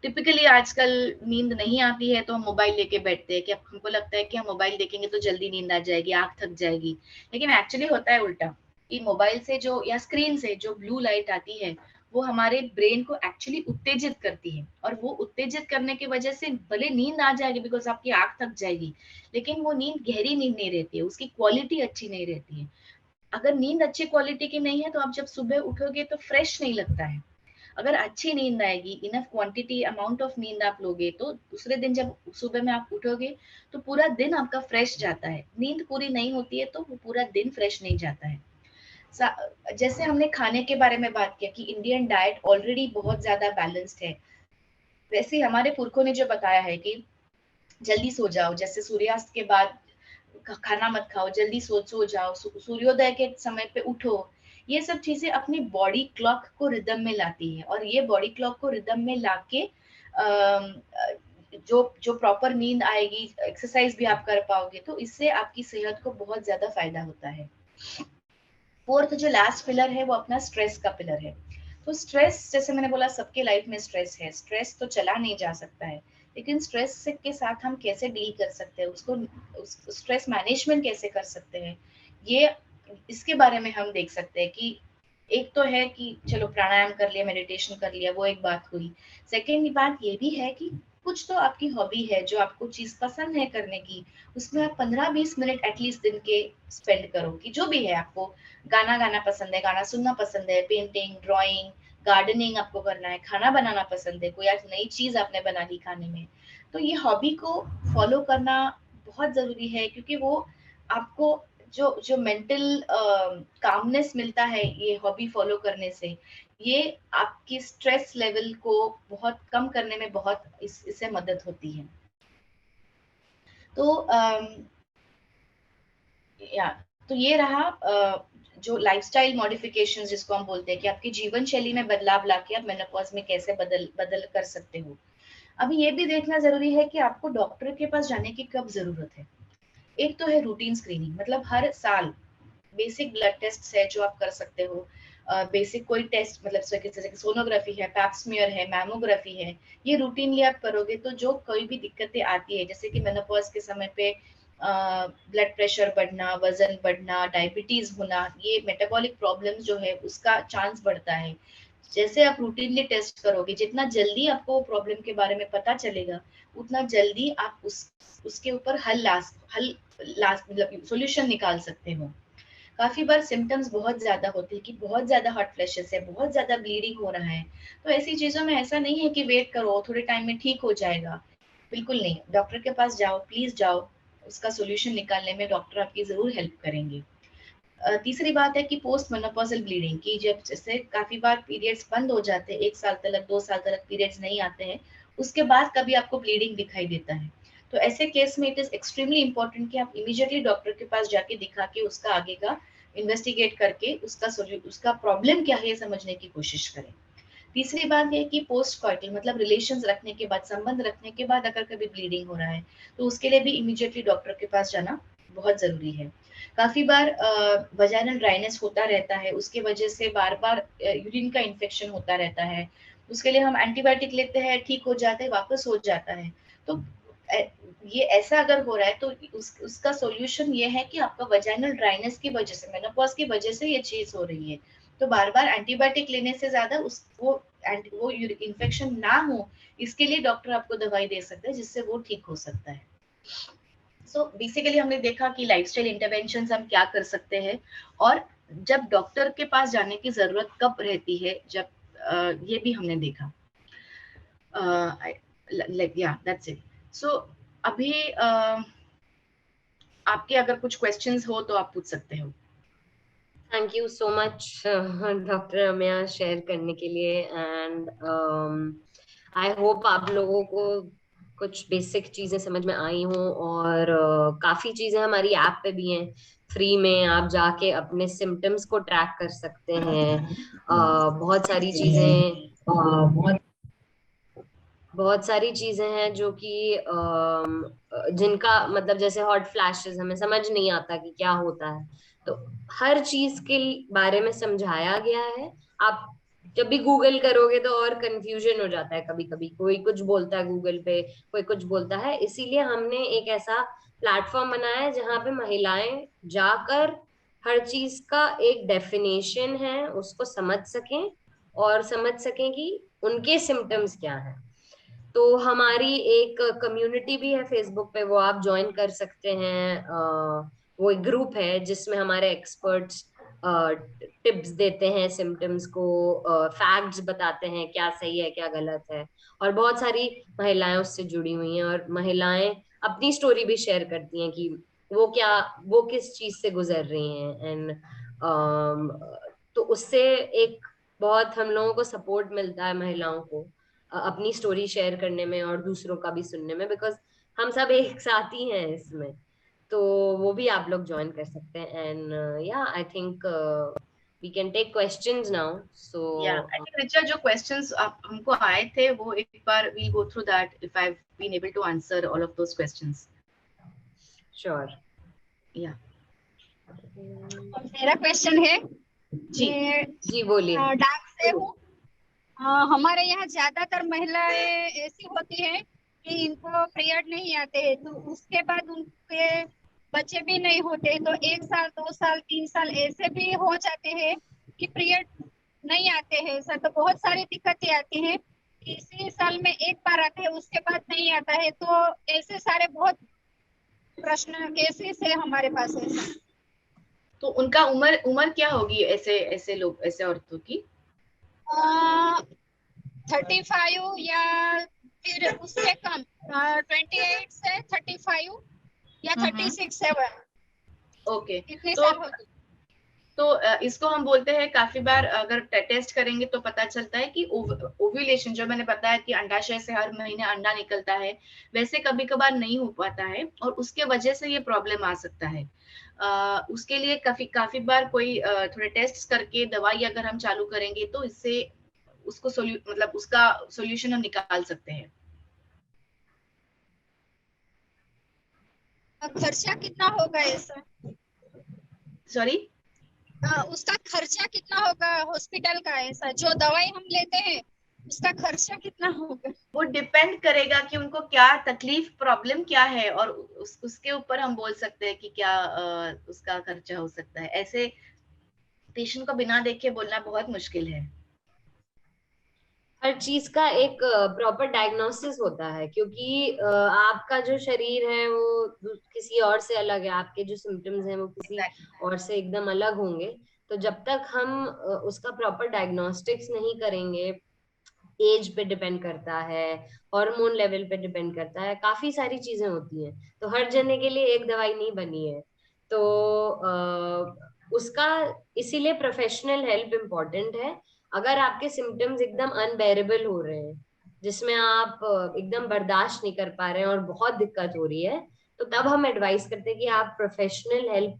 टिपिकली आजकल नींद नहीं आती है तो हम मोबाइल लेके बैठते हैं, कि अब हमको लगता है कि हम मोबाइल देखेंगे तो जल्दी नींद आ जाएगी, आंख थक जाएगी। लेकिन एक्चुअली होता है उल्टा, कि मोबाइल से जो, या स्क्रीन से जो ब्लू लाइट आती है, वो हमारे ब्रेन को एक्चुअली उत्तेजित करती है, और वो उत्तेजित करने की वजह से भले नींद आ जाएगी, बिकॉज आपकी आंख थक जाएगी, लेकिन वो नींद गहरी नींद नहीं रहती है, उसकी क्वालिटी अच्छी नहीं रहती है। अगर नींद अच्छी क्वालिटी की नहीं है तो आप जब सुबह उठोगे तो फ्रेश नहीं लगता है। अगर अच्छी नींद आएगी, इनफ क्वांटिटी, अमाउंट ऑफ नींद आप लोगे, तो दूसरे दिन जब सुबह में आप उठोगे तो पूरा दिन आपका फ्रेश जाता है। नींद पूरी नहीं होती है तो वो पूरा दिन फ्रेश नहीं जाता है। जैसे हमने खाने के बारे में बात किया कि इंडियन डाइट ऑलरेडी बहुत ज्यादा बैलेंस्ड है, वैसे ही हमारे पुरखों ने जो बताया है कि जल्दी सो जाओ, जैसे सूर्यास्त के बाद खाना मत खाओ, जल्दी सो जाओ, सूर्योदय के समय पे उठो, ये सब चीजें अपनी बॉडी क्लॉक को रिदम में लाती है। और ये बॉडी क्लॉक को रिदम में लाके जो जो प्रॉपर नींद आएगी, एक्सरसाइज भी आप कर पाओगे, तो इससे आपकी सेहत को बहुत ज्यादा फायदा होता है। फोर्थ जो लास्ट पिलर है वो अपना स्ट्रेस का पिलर है। तो स्ट्रेस, जैसे मैंने बोला, सबके लाइफ में स्ट्रेस है, स्ट्रेस तो चला नहीं जा सकता है, लेकिन स्ट्रेस के साथ हम कैसे डील कर सकते हैं, उसको स्ट्रेस मैनेजमेंट कैसे कर सकते हैं, ये इसके बारे में हम देख सकते हैं। कि एक तो है कि चलो प्राणायाम कर लिया, मेडिटेशन कर लिया, वो एक बात हुई। सेकेंड बात ये भी है कि कुछ तो आपकी हॉबी है, जो आपको चीज पसंद है करने की, उसमें आप 15-20 मिनट एटलीस्ट दिन के स्पेंड करो। कि जो भी है, आपको गाना गाना पसंद है, गाना सुनना पसंद है, पेंटिंग, ड्राइंग, गार्डनिंग आपको करना है, खाना बनाना पसंद है, कोई आज नई चीज आपने बना ली खाने में, तो ये हॉबी को फॉलो करना बहुत जरूरी है। क्योंकि वो आपको जो जो मेंटल कामनेस मिलता है ये हॉबी फॉलो करने से, ये आपकी स्ट्रेस लेवल को बहुत कम करने में बहुत इससे मदद होती है। तो या तो ये रहा जो लाइफस्टाइल मॉडिफिकेशंस जिसको हम बोलते हैं, कि आपकी जीवन शैली में बदलाव लाके आप मेनोपॉज में कैसे बदल बदल कर सकते हो। अभी ये भी देखना जरूरी है कि आपको डॉक्टर के पास जाने की कब जरूरत है। एक तो है रूटीन स्क्रीनिंग, मतलब हर साल बेसिक ब्लड टेस्ट है जो आप कर सकते हो। बेसिक कोई टेस्ट, मतलब जैसे सोनोग्राफी है, पैप्समियर है, मैमोग्राफी है, ये रूटीनली आप करोगे तो जो कोई भी दिक्कतें आती है, जैसे कि मेनोपॉज के समय पे ब्लड प्रेशर बढ़ना, वजन बढ़ना, डायबिटीज होना, ये मेटाबॉलिक प्रॉब्लम्स जो है उसका चांस बढ़ता है। जैसे आप रूटीनली टेस्ट करोगे, जितना जल्दी आपको प्रॉब्लम के बारे में पता चलेगा, उतना जल्दी आप उसके ऊपर हल लास्ट मतलब सॉल्यूशन निकाल सकते हो। काफी बार सिम्टम्स बहुत ज्यादा होते हैं कि बहुत ज्यादा हॉट फ्लैशेस है, बहुत ज्यादा ब्लीडिंग हो रहा है, तो ऐसी चीजों में ऐसा नहीं है कि वेट करो थोड़े टाइम में ठीक हो जाएगा। बिल्कुल नहीं, डॉक्टर के पास जाओ, प्लीज जाओ, उसका सोल्यूशन निकालने में डॉक्टर आपकी जरूर हेल्प करेंगे। तीसरी बात है कि पोस्ट मेनोपॉजल ब्लीडिंग की, जब जैसे काफी बार पीरियड्स बंद हो जाते हैं, 1 साल तक 2 साल तक पीरियड्स नहीं आते हैं, उसके बाद कभी आपको ब्लीडिंग दिखाई देता है, तो ऐसे केस में इट इज एक्सट्रीमली इंपॉर्टेंट कि आप इमीडिएटली डॉक्टर के पास जाके दिखा के उसका आगे का इन्वेस्टिगेट करके उसका प्रॉब्लम क्या है ये समझने की कोशिश करें। तीसरी बात है कि पोस्ट कॉइटल मतलब रिलेशंस रखने के बाद, संबंध रखने के बाद अगर कभी ब्लीडिंग हो रहा है, तो उसके लिए भी इमीडिएटली डॉक्टर के पास जाना बहुत जरूरी है। काफी बार वजाइनल ड्राइनेस होता रहता है, उसके वजह से बार बार यूरिन का इन्फेक्शन होता रहता है, उसके लिए हम एंटीबायोटिक लेते हैं, ठीक हो जाता है, वापस हो जाता है। तो ये ऐसा अगर हो रहा है तो उसका सॉल्यूशन ये है कि आपका वजाइनल ड्राइनेस की वजह से, मेनोपॉज की वजह से ये चीज हो रही है, तो बार बार एंटीबायोटिक लेने से ज्यादा वो इन्फेक्शन ना हो, इसके लिए डॉक्टर आपको दवाई दे सकता है जिससे वो ठीक हो सकता है। सो बेसिकली हमने देखा कि लाइफस्टाइल इंटरवेंशन हम क्या कर सकते हैं, और जब डॉक्टर के पास जाने की जरूरत कब रहती है, जब ये भी हमने देखा। या दैट्स इट। सो अभी आपके अगर कुछ क्वेश्चंस हो तो आप पूछ सकते हो। Thank you so much doctor Ramya share करने के लिए, एंड आई होप आप लोगों को कुछ बेसिक चीजें समझ में आई हों, और काफी चीजें हमारी ऐप पे भी हैं, फ्री में आप जाके अपने सिम्टम्स को ट्रैक कर सकते हैं। बहुत सारी चीजें, बहुत सारी चीजें हैं जो कि जिनका मतलब जैसे हॉट फ्लैशेस हमें समझ नहीं आता कि क्या होता है, तो हर चीज के बारे में समझाया गया है। आप जब भी गूगल करोगे तो और कंफ्यूजन हो जाता है, कभी कभी कोई कुछ बोलता है गूगल पे, कोई कुछ बोलता है, इसीलिए हमने एक ऐसा प्लेटफॉर्म बनाया है जहाँ पे महिलाएं जाकर हर चीज का एक डेफिनेशन है उसको समझ सकें, और समझ सकें कि उनके सिम्टम्स क्या हैं। तो हमारी एक कम्युनिटी भी है फेसबुक पे, वो आप ज्वाइन कर सकते हैं। वो एक ग्रुप है जिसमें हमारे एक्सपर्ट्स टिप्स देते हैं, सिम्टम्स को फैक्ट्स बताते हैं, क्या सही है क्या गलत है, और बहुत सारी महिलाएं उससे जुड़ी हुई हैं, और महिलाएं अपनी स्टोरी भी शेयर करती हैं कि वो क्या, वो किस चीज से गुजर रही हैं, एंड तो उससे एक बहुत हम लोगों को सपोर्ट मिलता है महिलाओं को अपनी स्टोरी शेयर करने में और दूसरों का भी सुनने में, बिकॉज हम सब एक साथ ही हैं इसमें। तो वो भी आप लोग ज्वाइन कर सकते हैं, and yeah I think we can take questions now. So yeah I think Richa, जो क्वेश्चंस आप हमको आए थे वो एक बार we'll go through that if I have been able to answer all of those questions. Sure. Yeah मेरा question है, जी मैं जी बोलिए। डाक से हूँ। हमारे यहाँ ज्यादातर महिलाएं ऐसी होती हैं कि इनको पीरियड नहीं आते हैं, तो उसके बाद उनके बच्चे भी नहीं होते, तो 1 साल 2 साल 3 साल ऐसे भी हो जाते हैं कि पीरियड नहीं आते हैं सर। तो बहुत सारी दिक्कतें आती हैं, इसी साल में एक बार आते हैं उसके बाद नहीं आता है, तो ऐसे सारे बहुत प्रश्न केसेस है हमारे पास है सर। तो उनका उम्र उम्र क्या होगी, ऐसे ऐसे लोग, ऐसे औरतों की? 35 या फिर उससे कम, 28 से 35 या 36 है, ओके। इतने तो साल होते। इसको हम बोलते हैं, काफी बार अगर टेस्ट करेंगे तो पता चलता है कि ओव्यूलेशन, जो मैंने बताया कि अंडाशय से हर महीने अंडा निकलता है, वैसे कभी कभार नहीं हो पाता है, और उसके वजह से ये प्रॉब्लम आ सकता है। उसके लिए काफी काफी बार कोई थोड़े टेस्ट करके दवाई अगर हम चालू करेंगे तो इससे उसको मतलब उसका सोल्यूशन हम निकाल सकते हैं। खर्चा कितना होगा ऐसा? सॉरी, उसका खर्चा कितना होगा हॉस्पिटल का, ऐसा जो दवाई हम लेते हैं उसका खर्चा कितना होगा? वो डिपेंड करेगा कि उनको क्या तकलीफ, प्रॉब्लम क्या है, और उसके ऊपर हम बोल सकते हैं कि क्या उसका खर्चा हो सकता है। ऐसे पेशेंट को बिना देखे बोलना बहुत मुश्किल है। हर चीज का एक प्रॉपर डायग्नोसिस होता है, क्योंकि आपका जो शरीर है वो किसी और से अलग है, आपके जो सिम्टम्स हैं वो किसी और से एकदम अलग होंगे। तो जब तक हम उसका प्रॉपर डायग्नोस्टिक्स नहीं करेंगे, एज पे डिपेंड करता है, हार्मोन लेवल पे डिपेंड करता है, काफी सारी चीजें होती हैं, तो हर जने के लिए एक दवाई नहीं बनी है। तो उसका इसीलिए प्रोफेशनल हेल्प इम्पोर्टेंट है। अगर आपके सिम्टम्स एकदम अनबेरेबल हो रहे हैं, जिसमें आप एकदम बर्दाश्त नहीं कर पा रहे हैं और बहुत दिक्कत हो रही है, तो तब हम एडवाइस करते हैं कि आप प्रोफेशनल हेल्प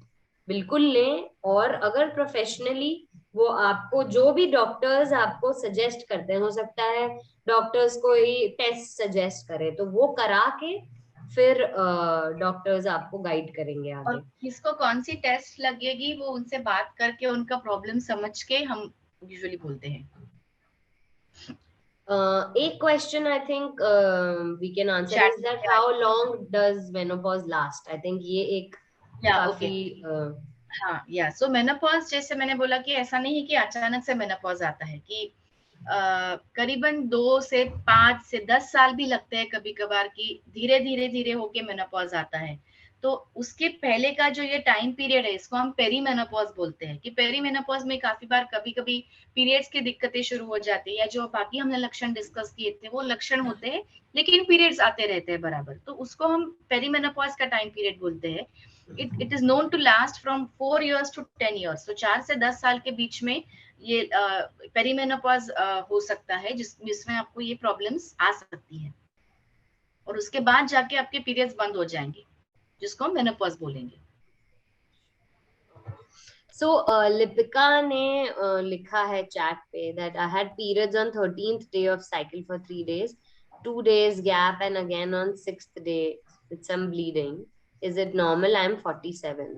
बिल्कुल लें। और अगर प्रोफेशनली वो आपको जो भी डॉक्टर्स आपको सजेस्ट करते हैं, हो सकता है डॉक्टर्स कोई टेस्ट सजेस्ट करे, तो वो करा के फिर डॉक्टर्स आपको गाइड करेंगे और आगे। किसको कौन सी टेस्ट लगेगी वो उनसे बात करके उनका प्रॉब्लम समझ के हम यूजुअली बोलते हैं। एक question I think we can answer is that how long does menopause last? I think ये एक काफी हाँ, या सो मेनोपॉज, जैसे मैंने बोला कि ऐसा नहीं है कि अचानक से मेनोपॉज आता है, कि करीबन 2 से 5 से 10 साल भी लगते हैं कभी कभार, की धीरे धीरे धीरे होके मेनोपॉज आता है। तो उसके पहले का जो ये टाइम पीरियड है, इसको हम पेरीमेनोपॉज बोलते हैं। कि पेरीमेनोपॉज में काफी बार कभी कभी पीरियड्स की दिक्कतें शुरू हो जाती है, या जो बाकी हमने लक्षण डिस्कस किए थे वो लक्षण होते हैं, लेकिन पीरियड्स आते रहते हैं बराबर, तो उसको हम पेरीमेनोपॉज का टाइम पीरियड बोलते हैं। It is known to last from 4 years to 10 years, तो 4 से 10 साल के बीच में ये पेरीमेनोपॉज हो सकता है, जिसमें आपको ये प्रॉब्लम्स आ सकती है, और उसके बाद जाके आपके पीरियड्स बंद हो जाएंगे, जिसको हम मेनोपॉज बोलेंगे। सो लिपिका ने लिखा है चैट पे that I had periods on 13th day of cycle for 3 days, 2 days gap and again on 6th day with some bleeding. Is it normal? I am 47.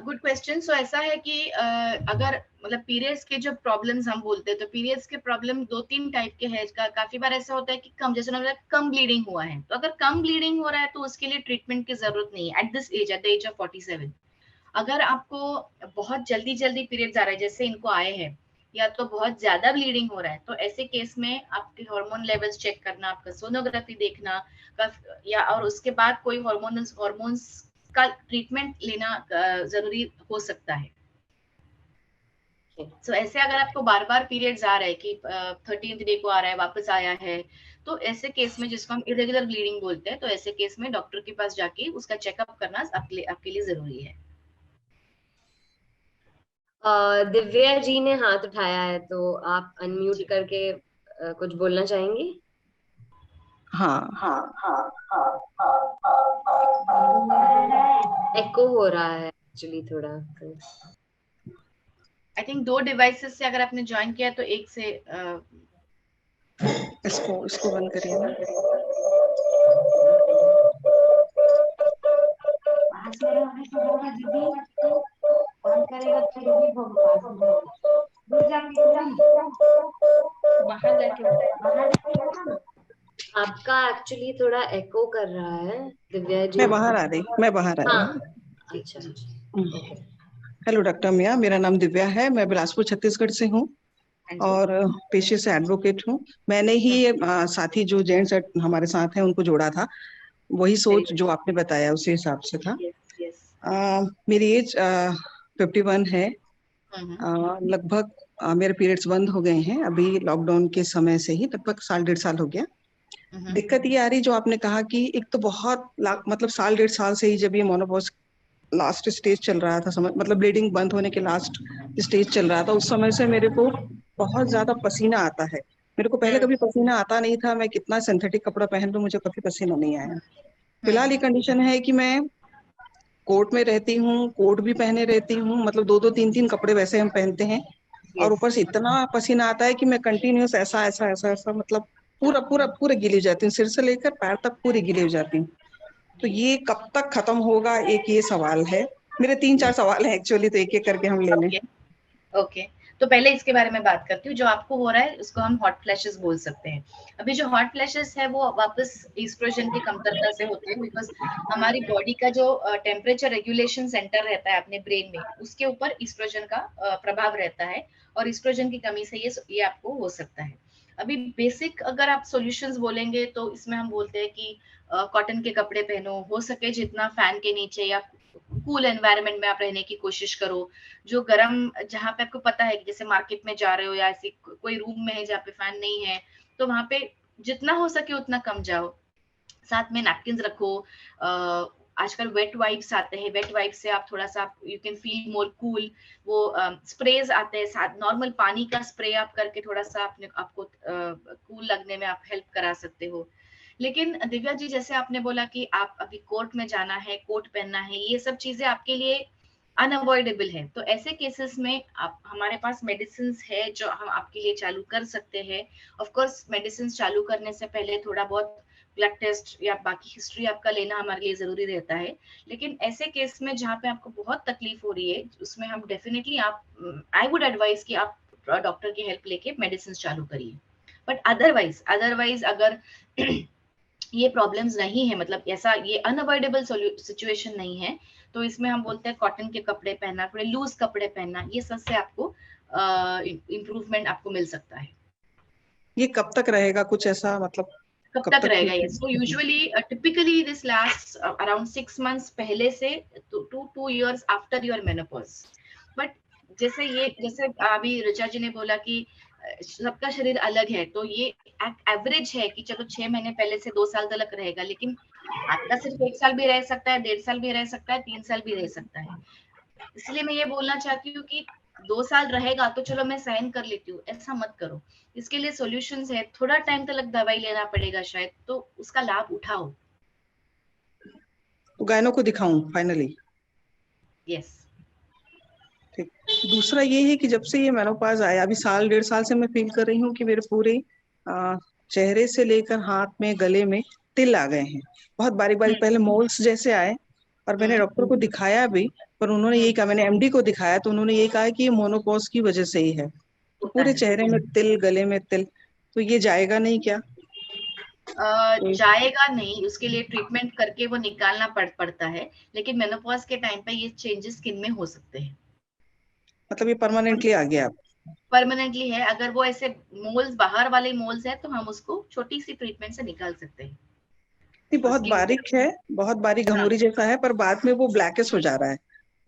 Good question. So ऐसा है कि अगर मतलब पीरियड्स के जो problems हम बोलते हैं, तो पीरियड्स के प्रॉब्लम 2-3 टाइप के हैं। काफी बार ऐसा होता है कि कम, जैसे मतलब कम ब्लीडिंग हुआ है, तो अगर कम ब्लीडिंग हो रहा है तो उसके लिए ट्रीटमेंट की जरूरत नहीं है at this age, at the age of 47। अगर आपको बहुत जल्दी जल्दी पीरियड्स आ रहे हैं, जैसे इनको आए हैं, या तो बहुत ज्यादा ब्लीडिंग हो रहा है, तो ऐसे केस में आपके हार्मोन लेवल्स चेक करना, आपका सोनोग्राफी देखना, या और उसके बाद कोई हॉर्मोन्स का ट्रीटमेंट लेना जरूरी हो सकता है। So, ऐसे अगर आपको बार बार पीरियड्स आ रहा है कि 13th डे को आ रहा है, वापस आया है, तो ऐसे केस में, जिसको हम इरेगुलर ब्लीडिंग बोलते हैं, तो ऐसे केस में डॉक्टर के पास जाके उसका चेकअप करना आपके लिए जरूरी है। दिव्या जी ने हाथ उठाया है, तो आप अनम्यूट करके कुछ बोलना चाहेंगे? हाँ हाँ एको हो रहा है एक्चुअली थोड़ा। आई थिंक 2 डिवाइसेस से अगर आपने ज्वाइन किया तो एक से इसको बंद करिए ना। बाहर जाके आपका एक्चुअली थोड़ा एको कर रहा है दिव्या जी। मैं बाहर आ रही हाँ, हूँ। अच्छा, ओके। हेलो डॉक्टर मिया, मेरा नाम दिव्या है, मैं बिलासपुर छत्तीसगढ़ से हूँ और पेशे से एडवोकेट हूँ। मैंने ही साथी जो जेंट्स हमारे साथ हैं उनको जोड़ा था, वही सोच जो आपने बताया उसी हिसाब से था। मेरी एज 51 है। लगभग मेरे पीरियड्स बंद हो गए हैं अभी लॉकडाउन के समय से ही, लगभग 1.5 साल हो गया। दिक्कत ये आ रही जो आपने कहा कि एक तो बहुत मतलब 1.5 साल से ही जब ये मोनोपॉज लास्ट स्टेज चल रहा था, मतलब ब्लीडिंग बंद होने के लास्ट स्टेज चल रहा था, उस समय से मेरे को बहुत ज्यादा पसीना आता है। मेरे को पहले कभी पसीना आता नहीं था, मैं कितना सिंथेटिक कपड़ा पहन लूं मुझे कभी पसीना नहीं आया। फिलहाल ये कंडीशन है कि मैं कोर्ट में रहती हूँ, कोट भी पहने रहती हूँ, मतलब 2-2 3-3 कपड़े वैसे हम पहनते हैं, और ऊपर से इतना पसीना आता है कि मैं कंटिन्यूस ऐसा ऐसा मतलब पूरा गीली हो जाती हूँ, सिर से लेकर पैर तक पूरी गीली हो जाती हूँ। तो ये कब तक खत्म होगा, एक ये सवाल है। मेरे 3-4 सवाल है एक्चुअली, तो एक एक करके हम ले लें। ओके ओके, तो पहले इसके बारे में बात करती हूँ। जो आपको हो रहा है उसको हम हॉट फ्लैशेस बोल सकते हैं। अभी जो हॉट फ्लैशेस है वो वापस ईस्ट्रोजन की कमतरता से होते हैं, बिकॉज हमारी बॉडी का जो टेम्परेचर रेगुलेशन सेंटर रहता है अपने ब्रेन में, उसके ऊपर ईस्ट्रोजन का प्रभाव रहता है, और ईस्ट्रोजन की कमी से ये आपको हो सकता है। अभी बेसिक अगर आप सॉल्यूशंस बोलेंगे तो इसमें हम बोलते हैं कि कॉटन के कपड़े पहनो, हो सके जितना फैन के नीचे या कूल एनवायरनमेंट में आप रहने की कोशिश करो। जो गर्म, जहाँ पे आपको पता है कि जैसे मार्केट में जा रहे हो या ऐसी कोई रूम में है जहाँ पे फैन नहीं है, तो वहां पे जितना हो सके उतना कम जाओ। साथ में नैपकिन रखो। आजकल वेट वाइप्स आते हैं, वेट वाइप से आप थोड़ा सा you can feel more cool. वो स्प्रेज आते हैं, साथ नॉर्मल पानी का स्प्रे आप करके थोड़ा सा अपने आपको कूल लगने में आप हेल्प करा सकते हो। लेकिन दिव्या जी, जैसे आपने बोला कि आप अभी कोर्ट में जाना है, कोट पहनना है, ये सब चीजें आपके लिए अनअवॉइडेबल है, तो ऐसे केसेस में आप, हमारे पास मेडिसिन है जो हम आपके लिए चालू कर सकते हैं। ऑफ कोर्स मेडिसिन चालू करने से पहले थोड़ा बहुत ब्लड टेस्ट या बाकी हिस्ट्री आपका लेना हमारे लिए जरूरी रहता है। लेकिन ऐसे केस में जहाँ पे आपको बहुत तकलीफ हो रही है, उसमें हम डेफिनेटली आई वुड एडवाइज कि आप डॉक्टर की हेल्प लेके मेडिसिन चालू करिए। बट अदरवाइज अगर ये प्रॉब्लम्स नहीं है, मतलब ऐसा ये अनअवॉइडेबल सिचुएशन नहीं है, तो इसमें हम बोलते हैं कॉटन के कपड़े पहनना, थोड़े लूज कपड़े पहनना, ये सब से आपको इम्प्रूवमेंट आपको मिल सकता है। ये कब तक रहेगा, कुछ ऐसा मतलब कब कब तक तक रहेगा ठीक ये? So usually typically this last around 6 months पहले से to 2 years after your menopause. But जैसे अभी ऋचा जी ने बोला कि सबका शरीर अलग है, तो ये एवरेज है कि चलो 6 महीने पहले से 2 साल तक रहेगा, लेकिन आपका सिर्फ 1 साल भी रह सकता है, 1.5 साल भी रह सकता है, 3 साल भी रह सकता है। इसलिए मैं ये बोलना चाहती हूँ कि 2 साल रहेगा तो चलो मैं सहन कर लेती हूँ, ऐसा मत करो। इसके लिए सॉल्यूशंस है, थोड़ा टाइम तक दवाई लेना पड़ेगा शायद, तो उसका लाभ उठाओ। तो गायनो को दिखाऊं फाइनली? यस। ठीक। दूसरा ये है कि जब से ये मेनोपॉज आया, अभी 1.5 साल से मैं फील कर रही हूँ कि मेरे पूरे चेहरे से लेकर हाथ में, गले में तिल आ गए हैं, बहुत बारीक बारीक। पहले मोल्स जैसे आए, और मैंने डॉक्टर को दिखाया भी, पर उन्होंने यही कहा, मैंने एमडी को दिखाया तो उन्होंने यही कहा कि ये मोनोपॉज की वजह से ही है। तो होता पूरे है। चेहरे में तिल, गले में तिल, तो ये जाएगा नहीं क्या? जाएगा नहीं, उसके लिए ट्रीटमेंट करके वो निकालना पड़ता है, लेकिन मेनोपॉज के टाइम पे ये चेंजेस स्किन में हो सकते हैं। मतलब ये परमानेंटली आ गया? परमानेंटली है, अगर वो ऐसे मोल्स, बाहर वाले मोल्स है, तो हम उसको छोटी सी ट्रीटमेंट से निकाल सकते हैं। नहीं, बहुत बारीक है, बहुत बारीक हाँ, घमूरी जैसा है, पर बाद में वो ब्लैकिश हो जा रहा है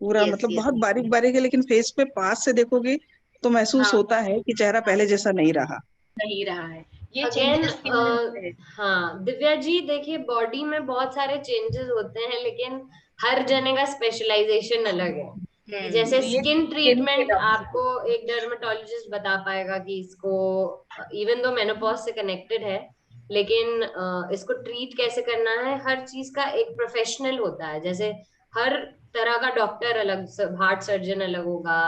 पूरा, यस मतलब यस, बहुत बारीक बारीक है, लेकिन फेस पे पास से देखोगे तो महसूस हाँ, होता है कि चेहरा पहले जैसा नहीं रहा। नहीं रहा है, ये अगेन चेंजेस स्किन में होते हैं। हाँ दिव्या जी, देखिए बॉडी में बहुत सारे चेंजेस होते हैं, लेकिन हर जने का स्पेशलाइजेशन अलग है। कि जैसे तो ये स्किन स्किन के ट्रीटमेंट डॉक्टर। आपको एक डर्मेटोलॉजिस्ट बता पाएगा कि इसको, इवन दो मेनोपॉज से कनेक्टेड है, लेकिन इसको ट्रीट कैसे करना है, हर चीज का एक प्रोफेशनल होता है। जैसे हर तरह का डॉक्टर अलग, हार्ट सर्जन अलग होगा,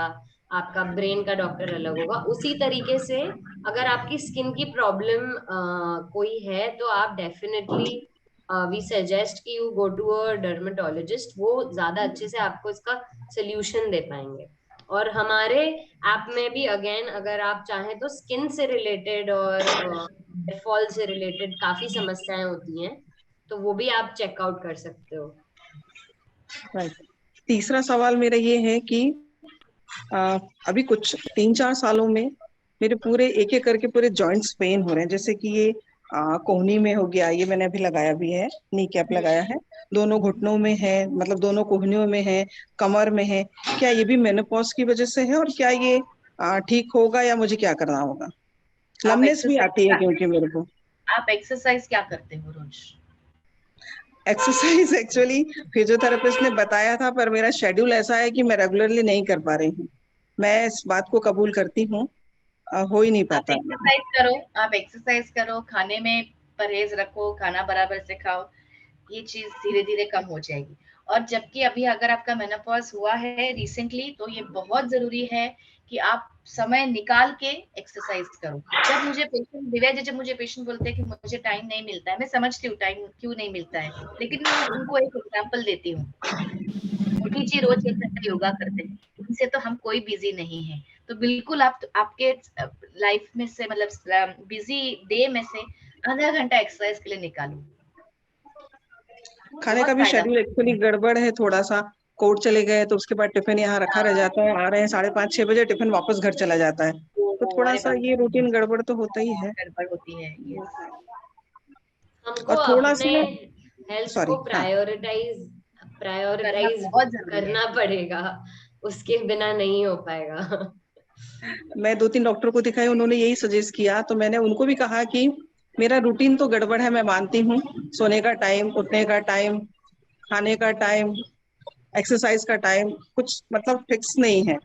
आपका ब्रेन का डॉक्टर अलग होगा। उसी तरीके से अगर आपकी स्किन की प्रॉब्लम कोई है, तो आप डेफिनेटली वी सजेस्ट कि you go to a dermatologist. वो ज्यादा अच्छे से आपको इसका सोल्यूशन दे पाएंगे। और हमारे ऐप में भी अगेन, अगर आप चाहें तो स्किन से रिलेटेड और हेयर फॉल से रिलेटेड काफी समस्याएं होती हैं, तो वो भी आप चेकआउट कर सकते हो। राइट। तीसरा सवाल मेरा ये है कि अभी कुछ 3-4 सालों में मेरे पूरे एक एक करके पूरे जॉइंट्स पेन हो रहे हैं, जैसे कि ये कोहनी में हो गया, ये मैंने अभी लगाया भी है, नी कैप लगाया है, दोनों घुटनों में है, मतलब दोनों कोहनियों में है, कमर में है। क्या ये भी मेनोपॉज की वजह से है, और क्या ये ठीक होगा, या मुझे क्या करना होगा? आप लमनेस भी एक्सरसाइज आती है क्या, क्योंकि मेरे को। आप एक्सरसाइज क्या करते हो रोज? एक्सरसाइज एक्चुअली फिजियोथेरेपिस्ट ने बताया था, पर मेरा शेड्यूल ऐसा है कि मैं रेगुलरली नहीं कर पा रही हूँ। मैं इस बात को कबूल करती हूँ, हो ही नहीं आप पाता है मेरा। एक्सरसाइज करो, आप एक्सरसाइज करो, खाने में परहेज रखो, खाना बराबर से खाओ, ये चीज धीरे धीरे कम हो जाएगी। और जबकि अभी अगर आपका मेनोपॉज हुआ है रिसेंटली, तो ये बहुत जरूरी है कि आप समय निकाल के एक्सरसाइज करो। जब मुझे पेशेंट बोलते हैं कि मुझे टाइम नहीं मिलता है, मैं समझती हूँ टाइम क्यों नहीं मिलता है, लेकिन मैं उनको एक एग्जांपल देती हूँ। मोदी जी रोज 1 घंटा योगा करते हैं, उनसे तो हम कोई बिजी नहीं है। तो बिल्कुल आप आपके लाइफ में से, मतलब बिजी डे में से आधा घंटा एक्सरसाइज के लिए निकालो। खाने बहुत का भी फायदा शेड्यूल एक्चुअली गड़बड़ है थोड़ा सा। कोर्ट चले गए तो उसके बाद टिफिन यहाँ रखा रह होता जाता है, आ रहे हैं 5:30-6 बजे, टिफिन वापस घर चला जाता है, तो है। थोड़ा अरे सा बाप ये रे, रूटीन गड़बड़ तो होता ही है। गड़बड़ होती है, यस। हमको और थोड़ा अपने सा, हेल्थ सॉरी, को हाँ, करना प्रायोरिटाइज बहुत जरूरी है। करना पड़ेगा, उसके बिना नहीं हो पाएगा। मैं 2-3 डॉक्टर को दिखाई, उन्होंने यही सजेस्ट किया, तो मैंने उनको भी कहा कि मेरा रूटीन तो गड़बड़ है, मैं मानती हूँ। सोने का टाइम, उठने का टाइम, खाने का टाइम, एक्सरसाइज का टाइम कुछ मतलब फिक्स नहीं है,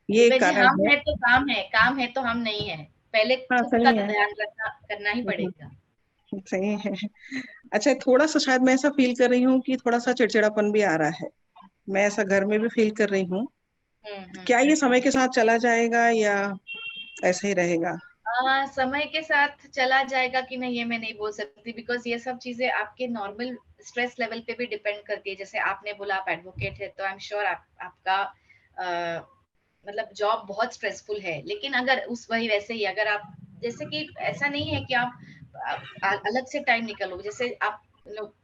ये दिव्या एक जी, कारण हम है। है तो काम है, काम है तो हम नहीं है। पहले हाँ, खुद का सही है। ध्यान रखना करना ही पड़ेगा। सही है। अच्छा, थोड़ा सा शायद मैं ऐसा फील कर रही हूँ कि थोड़ा सा चिड़चिड़ापन भी आ रहा है, मैं ऐसा घर में भी फील कर रही हूँ। हम्म। क्या ये समय के साथ चला जाएगा या ऐसे ही रहेगा? समय के साथ चला जाएगा कि नहीं, ये मैं नहीं बोल सकती, बिकॉज ये सब चीजें आपके नॉर्मल स्ट्रेस लेवल पे भी डिपेंड करती है। जैसे आपने बोला आप एडवोकेट है, तो आई एम श्योर आपका मतलब जॉब बहुत स्ट्रेसफुल है। लेकिन अगर उस वही वैसे ही अगर आप, जैसे कि ऐसा नहीं है कि आप अलग से टाइम निकालो, जैसे आप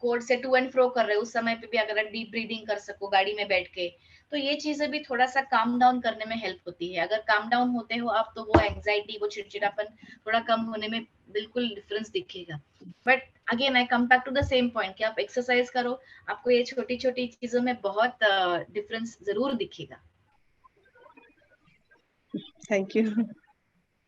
कोर्ट से टू एंड फ्रो कर रहे हो, उस समय पे भी अगर आप डीप ब्रीदिंग कर सको गाड़ी में बैठ के, तो ये चीजें भी थोड़ा सा काम डाउन करने में हेल्प होती है। अगर काम डाउन होते हो आप, तो वो एंग्जाइटी, वो चिड़चिड़ापन थोड़ा कम होने में बिल्कुल डिफरेंस दिखेगा। But again I come back to the same point कि आप एक्सरसाइज करो, आपको ये छोटी छोटी चीजों में बहुत डिफरेंस जरूर दिखेगा। Thank you.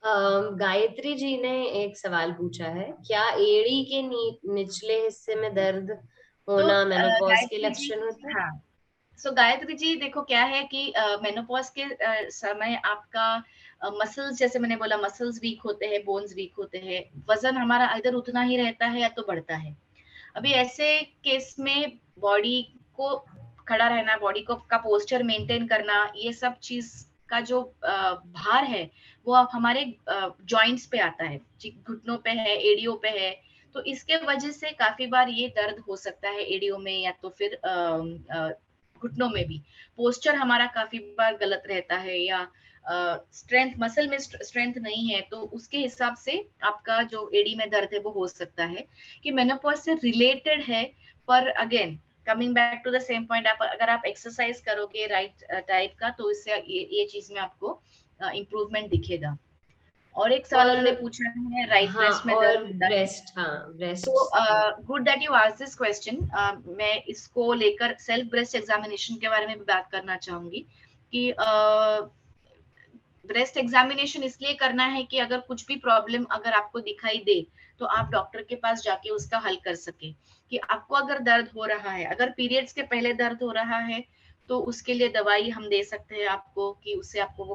गायत्री जी ने एक सवाल पूछा है, क्या एड़ी के निचले हिस्से में दर्द तो होना मेनोपॉज के गायत्री जी, लक्षण होते हैं? हाँ, सो गायत्री जी देखो क्या है कि मेनोपॉज के समय आपका मसल्स, जैसे मैंने बोला, मसल्स वीक होते हैं, बोन्स वीक होते हैं, वजन हमारा इधर उतना ही रहता है या तो बढ़ता है। अभी ऐसे केस में बॉडी को खड़ा रहना, बॉडी को का पोस्चर मेंटेन करना, ये सब चीज का जो भार है वो आप हमारे जॉइंट्स पे आता है, घुटनों पे है, एड़ियों पे है। तो इसके वजह से काफी बार ये दर्द हो सकता है एड़ियों में या तो फिर घुटनों में भी। पोस्चर हमारा काफी बार गलत रहता है, या स्ट्रेंथ, मसल में स्ट्रेंथ नहीं है, तो उसके हिसाब से आपका जो एड़ी में दर्द है वो हो सकता है कि मेनोपॉज से रिलेटेड है। पर again coming back to the same point, आप अगर आप एक्सरसाइज करोगे राइट टाइप का, तो इससे ये चीज में आपको इम्प्रूवमेंट दिखेगा। और एक सवाल और उन्होंने पूछा है राइट हाँ, ब्रेस्ट में और दर्द होता है। ब्रेस्ट, हाँ ब्रेस्ट। तो good that you asked this question. मैं इसको लेकर सेल्फ ब्रेस्ट एग्जामिनेशन के बारे में भी बात करना चाहूंगी कि ब्रेस्ट एग्जामिनेशन इसलिए करना है कि अगर कुछ भी प्रॉब्लम अगर आपको दिखाई दे, तो आप डॉक्टर के पास जाके उसका हल कर सके। कि आपको अगर दर्द हो रहा है, अगर पीरियड्स के पहले दर्द हो रहा है, तो उसके लिए दवाई हम दे सकते हैं आपको कि उससे आपको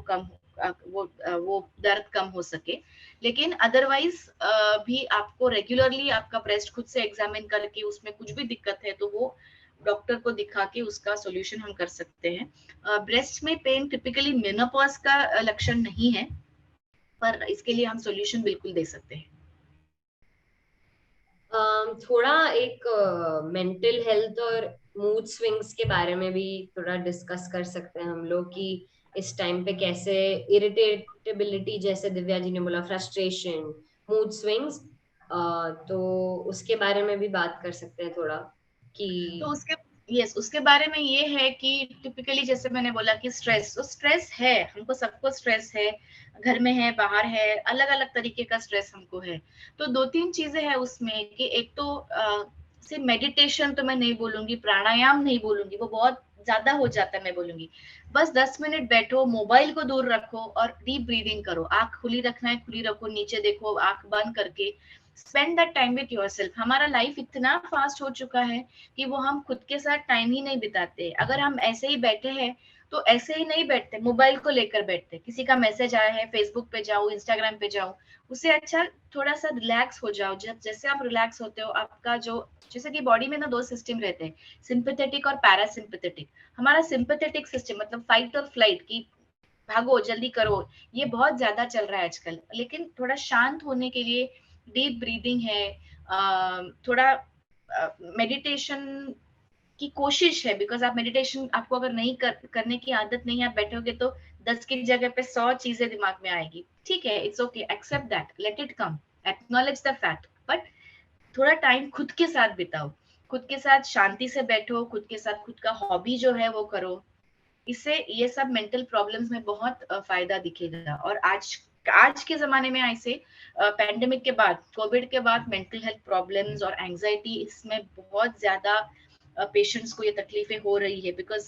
वो दर्द कम हो सके। लेकिन अदरवाइज भी आपको रेगुलरली आपका ब्रेस्ट खुद से एग्जामिन करके उसमें कुछ भी दिक्कत है, तो वो डॉक्टर को दिखा के उसका सॉल्यूशन हम कर सकते हैं। ब्रेस्ट में पेन टिपिकली मेनोपॉज का लक्षण नहीं है, पर इसके लिए हम सॉल्यूशन बिल्कुल दे सकते हैं। थोड़ा एक मेंटल हेल्थ और मूड स्विंग्स के बारे में भी थोड़ा डिस्कस कर सकते हैं हम लोग कि इस टाइम पे कैसे इरिटेटेबिलिटी, जैसे दिव्या जी ने बोला, फ्रस्ट्रेशन, मूड स्विंग्स, तो उसके बारे में भी बात कर सकते हैं थोड़ा कि तो उसके बारे में ये है कि टिपिकली जैसे मैंने बोला कि स्ट्रेस है, हमको सबको स्ट्रेस है, घर में है, बाहर है, अलग अलग तरीके का स्ट्रेस हमको है। तो 2-3 चीजें हैं उसमें कि एक तो सिर्फ मेडिटेशन तो मैं नहीं बोलूंगी, प्राणायाम नहीं बोलूंगी, वो बहुत ज्यादा हो जाता है। मैं बोलूंगी बस 10 मिनट बैठो, मोबाइल को दूर रखो और डीप ब्रीदिंग करो। आंख खुली रखना है, खुली रखो, नीचे देखो आंख बंद करके। Spend that time with yourself. हमारा लाइफ इतना फास्ट हो चुका है कि वो हम खुद के साथ टाइम ही नहीं बिताते। अगर हम ऐसे ही बैठे हैं तो ऐसे ही नहीं बैठते, मोबाइल को लेकर बैठते, किसी का मैसेज आया है फेसबुक पे जाओ, इंस्टाग्राम पे जाओ, उससे अच्छा थोड़ा सा रिलैक्स हो जाओ। जब जैसे आप रिलैक्स होते हो, आपका जो, जैसे कि बॉडी में ना दो सिस्टम रहते हैं, सिंपैथेटिक और पैरासिम्पैथेटिक। हमारा सिंपैथेटिक सिस्टम मतलब फाइट और फ्लाइट की, भागो जल्दी करो, ये बहुत ज्यादा चल रहा है आजकल। लेकिन थोड़ा शांत होने के लिए डीप ब्रीदिंग है, थोड़ा मेडिटेशन की कोशिश है। बिकॉज आप मेडिटेशन, आपको अगर नहीं करने की आदत नहीं है, आप बैठोगे तो 10 की जगह पे 100 चीजें दिमाग में आएगी। ठीक है, it's okay, accept that, let it come, acknowledge the fact, but थोड़ा टाइम खुद के साथ बिताओ, खुद के साथ शांति से बैठो, खुद के साथ खुद का हॉबी जो है वो करो। इससे ये सब मेंटल प्रॉब्लम्स में बहुत फायदा दिखेगा। और आज के जमाने में ऐसे पैंडेमिक के बाद, कोविड के बाद मेंटल हेल्थ प्रॉब्लम्स और एंजाइटी, इसमें बहुत ज्यादा पेशेंट्स को ये तकलीफें हो रही है। बिकॉज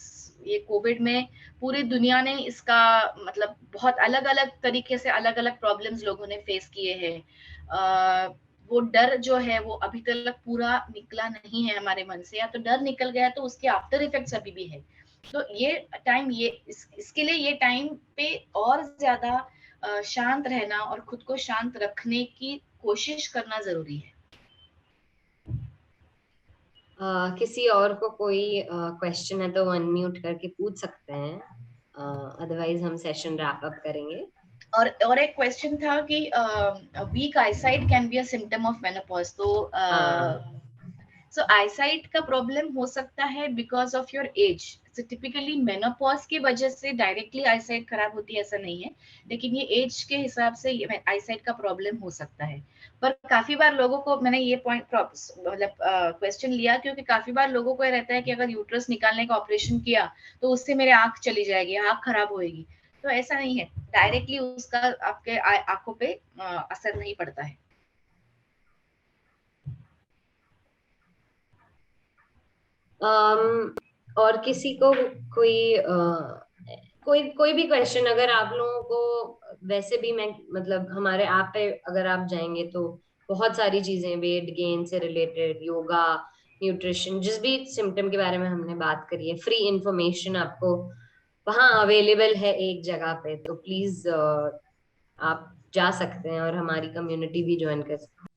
ये कोविड में पूरी दुनिया ने इसका मतलब बहुत अलग अलग तरीके से अलग अलग प्रॉब्लम्स लोगों ने फेस किए हैं। वो डर जो है वो अभी तक पूरा निकला नहीं है हमारे मन से, या तो डर निकल गया तो उसके आफ्टर इफेक्ट्स अभी भी है। तो ये टाइम, इसके लिए ये टाइम पे और ज्यादा शांत रहना और खुद को शांत रखने की कोशिश करना जरूरी है। किसी और को कोई क्वेश्चन है तो अनम्यूट करके पूछ सकते हैं, अदरवाइज हम सेशन रैप अप करेंगे। और एक क्वेश्चन था कि weak eyesight can be a symptom of menopause. तो सो आईसाइट का प्रॉब्लम हो सकता है because of your age. So typically menopause की वजह से डायरेक्टली आईसाइट खराब होती है ऐसा नहीं है, लेकिन ये एज के हिसाब से आईसाइट का प्रॉब्लम हो सकता है। पर काफी बार लोगों को, मैंने ये पॉइंट मतलब क्वेश्चन लिया क्योंकि काफी बार लोगों को रहता है कि अगर यूट्रस निकालने का ऑपरेशन किया तो उससे मेरे आंख चली जाएगी, आंख खराब होएगी। तो ऐसा नहीं है, डायरेक्टली उसका आपके आंखों पे असर नहीं पड़ता है। और किसी को कोई भी क्वेश्चन अगर आप लोगों को, वैसे भी मैं मतलब हमारे ऐप पे अगर आप जाएंगे तो बहुत सारी चीजें वेट गेन से रिलेटेड, योगा, न्यूट्रिशन, जिस भी सिम्टम के बारे में हमने बात करी है, फ्री इंफॉर्मेशन आपको वहाँ अवेलेबल है एक जगह पे। तो प्लीज आप जा सकते हैं और हमारी कम्युनिटी भी ज्वाइन कर सकते हैं।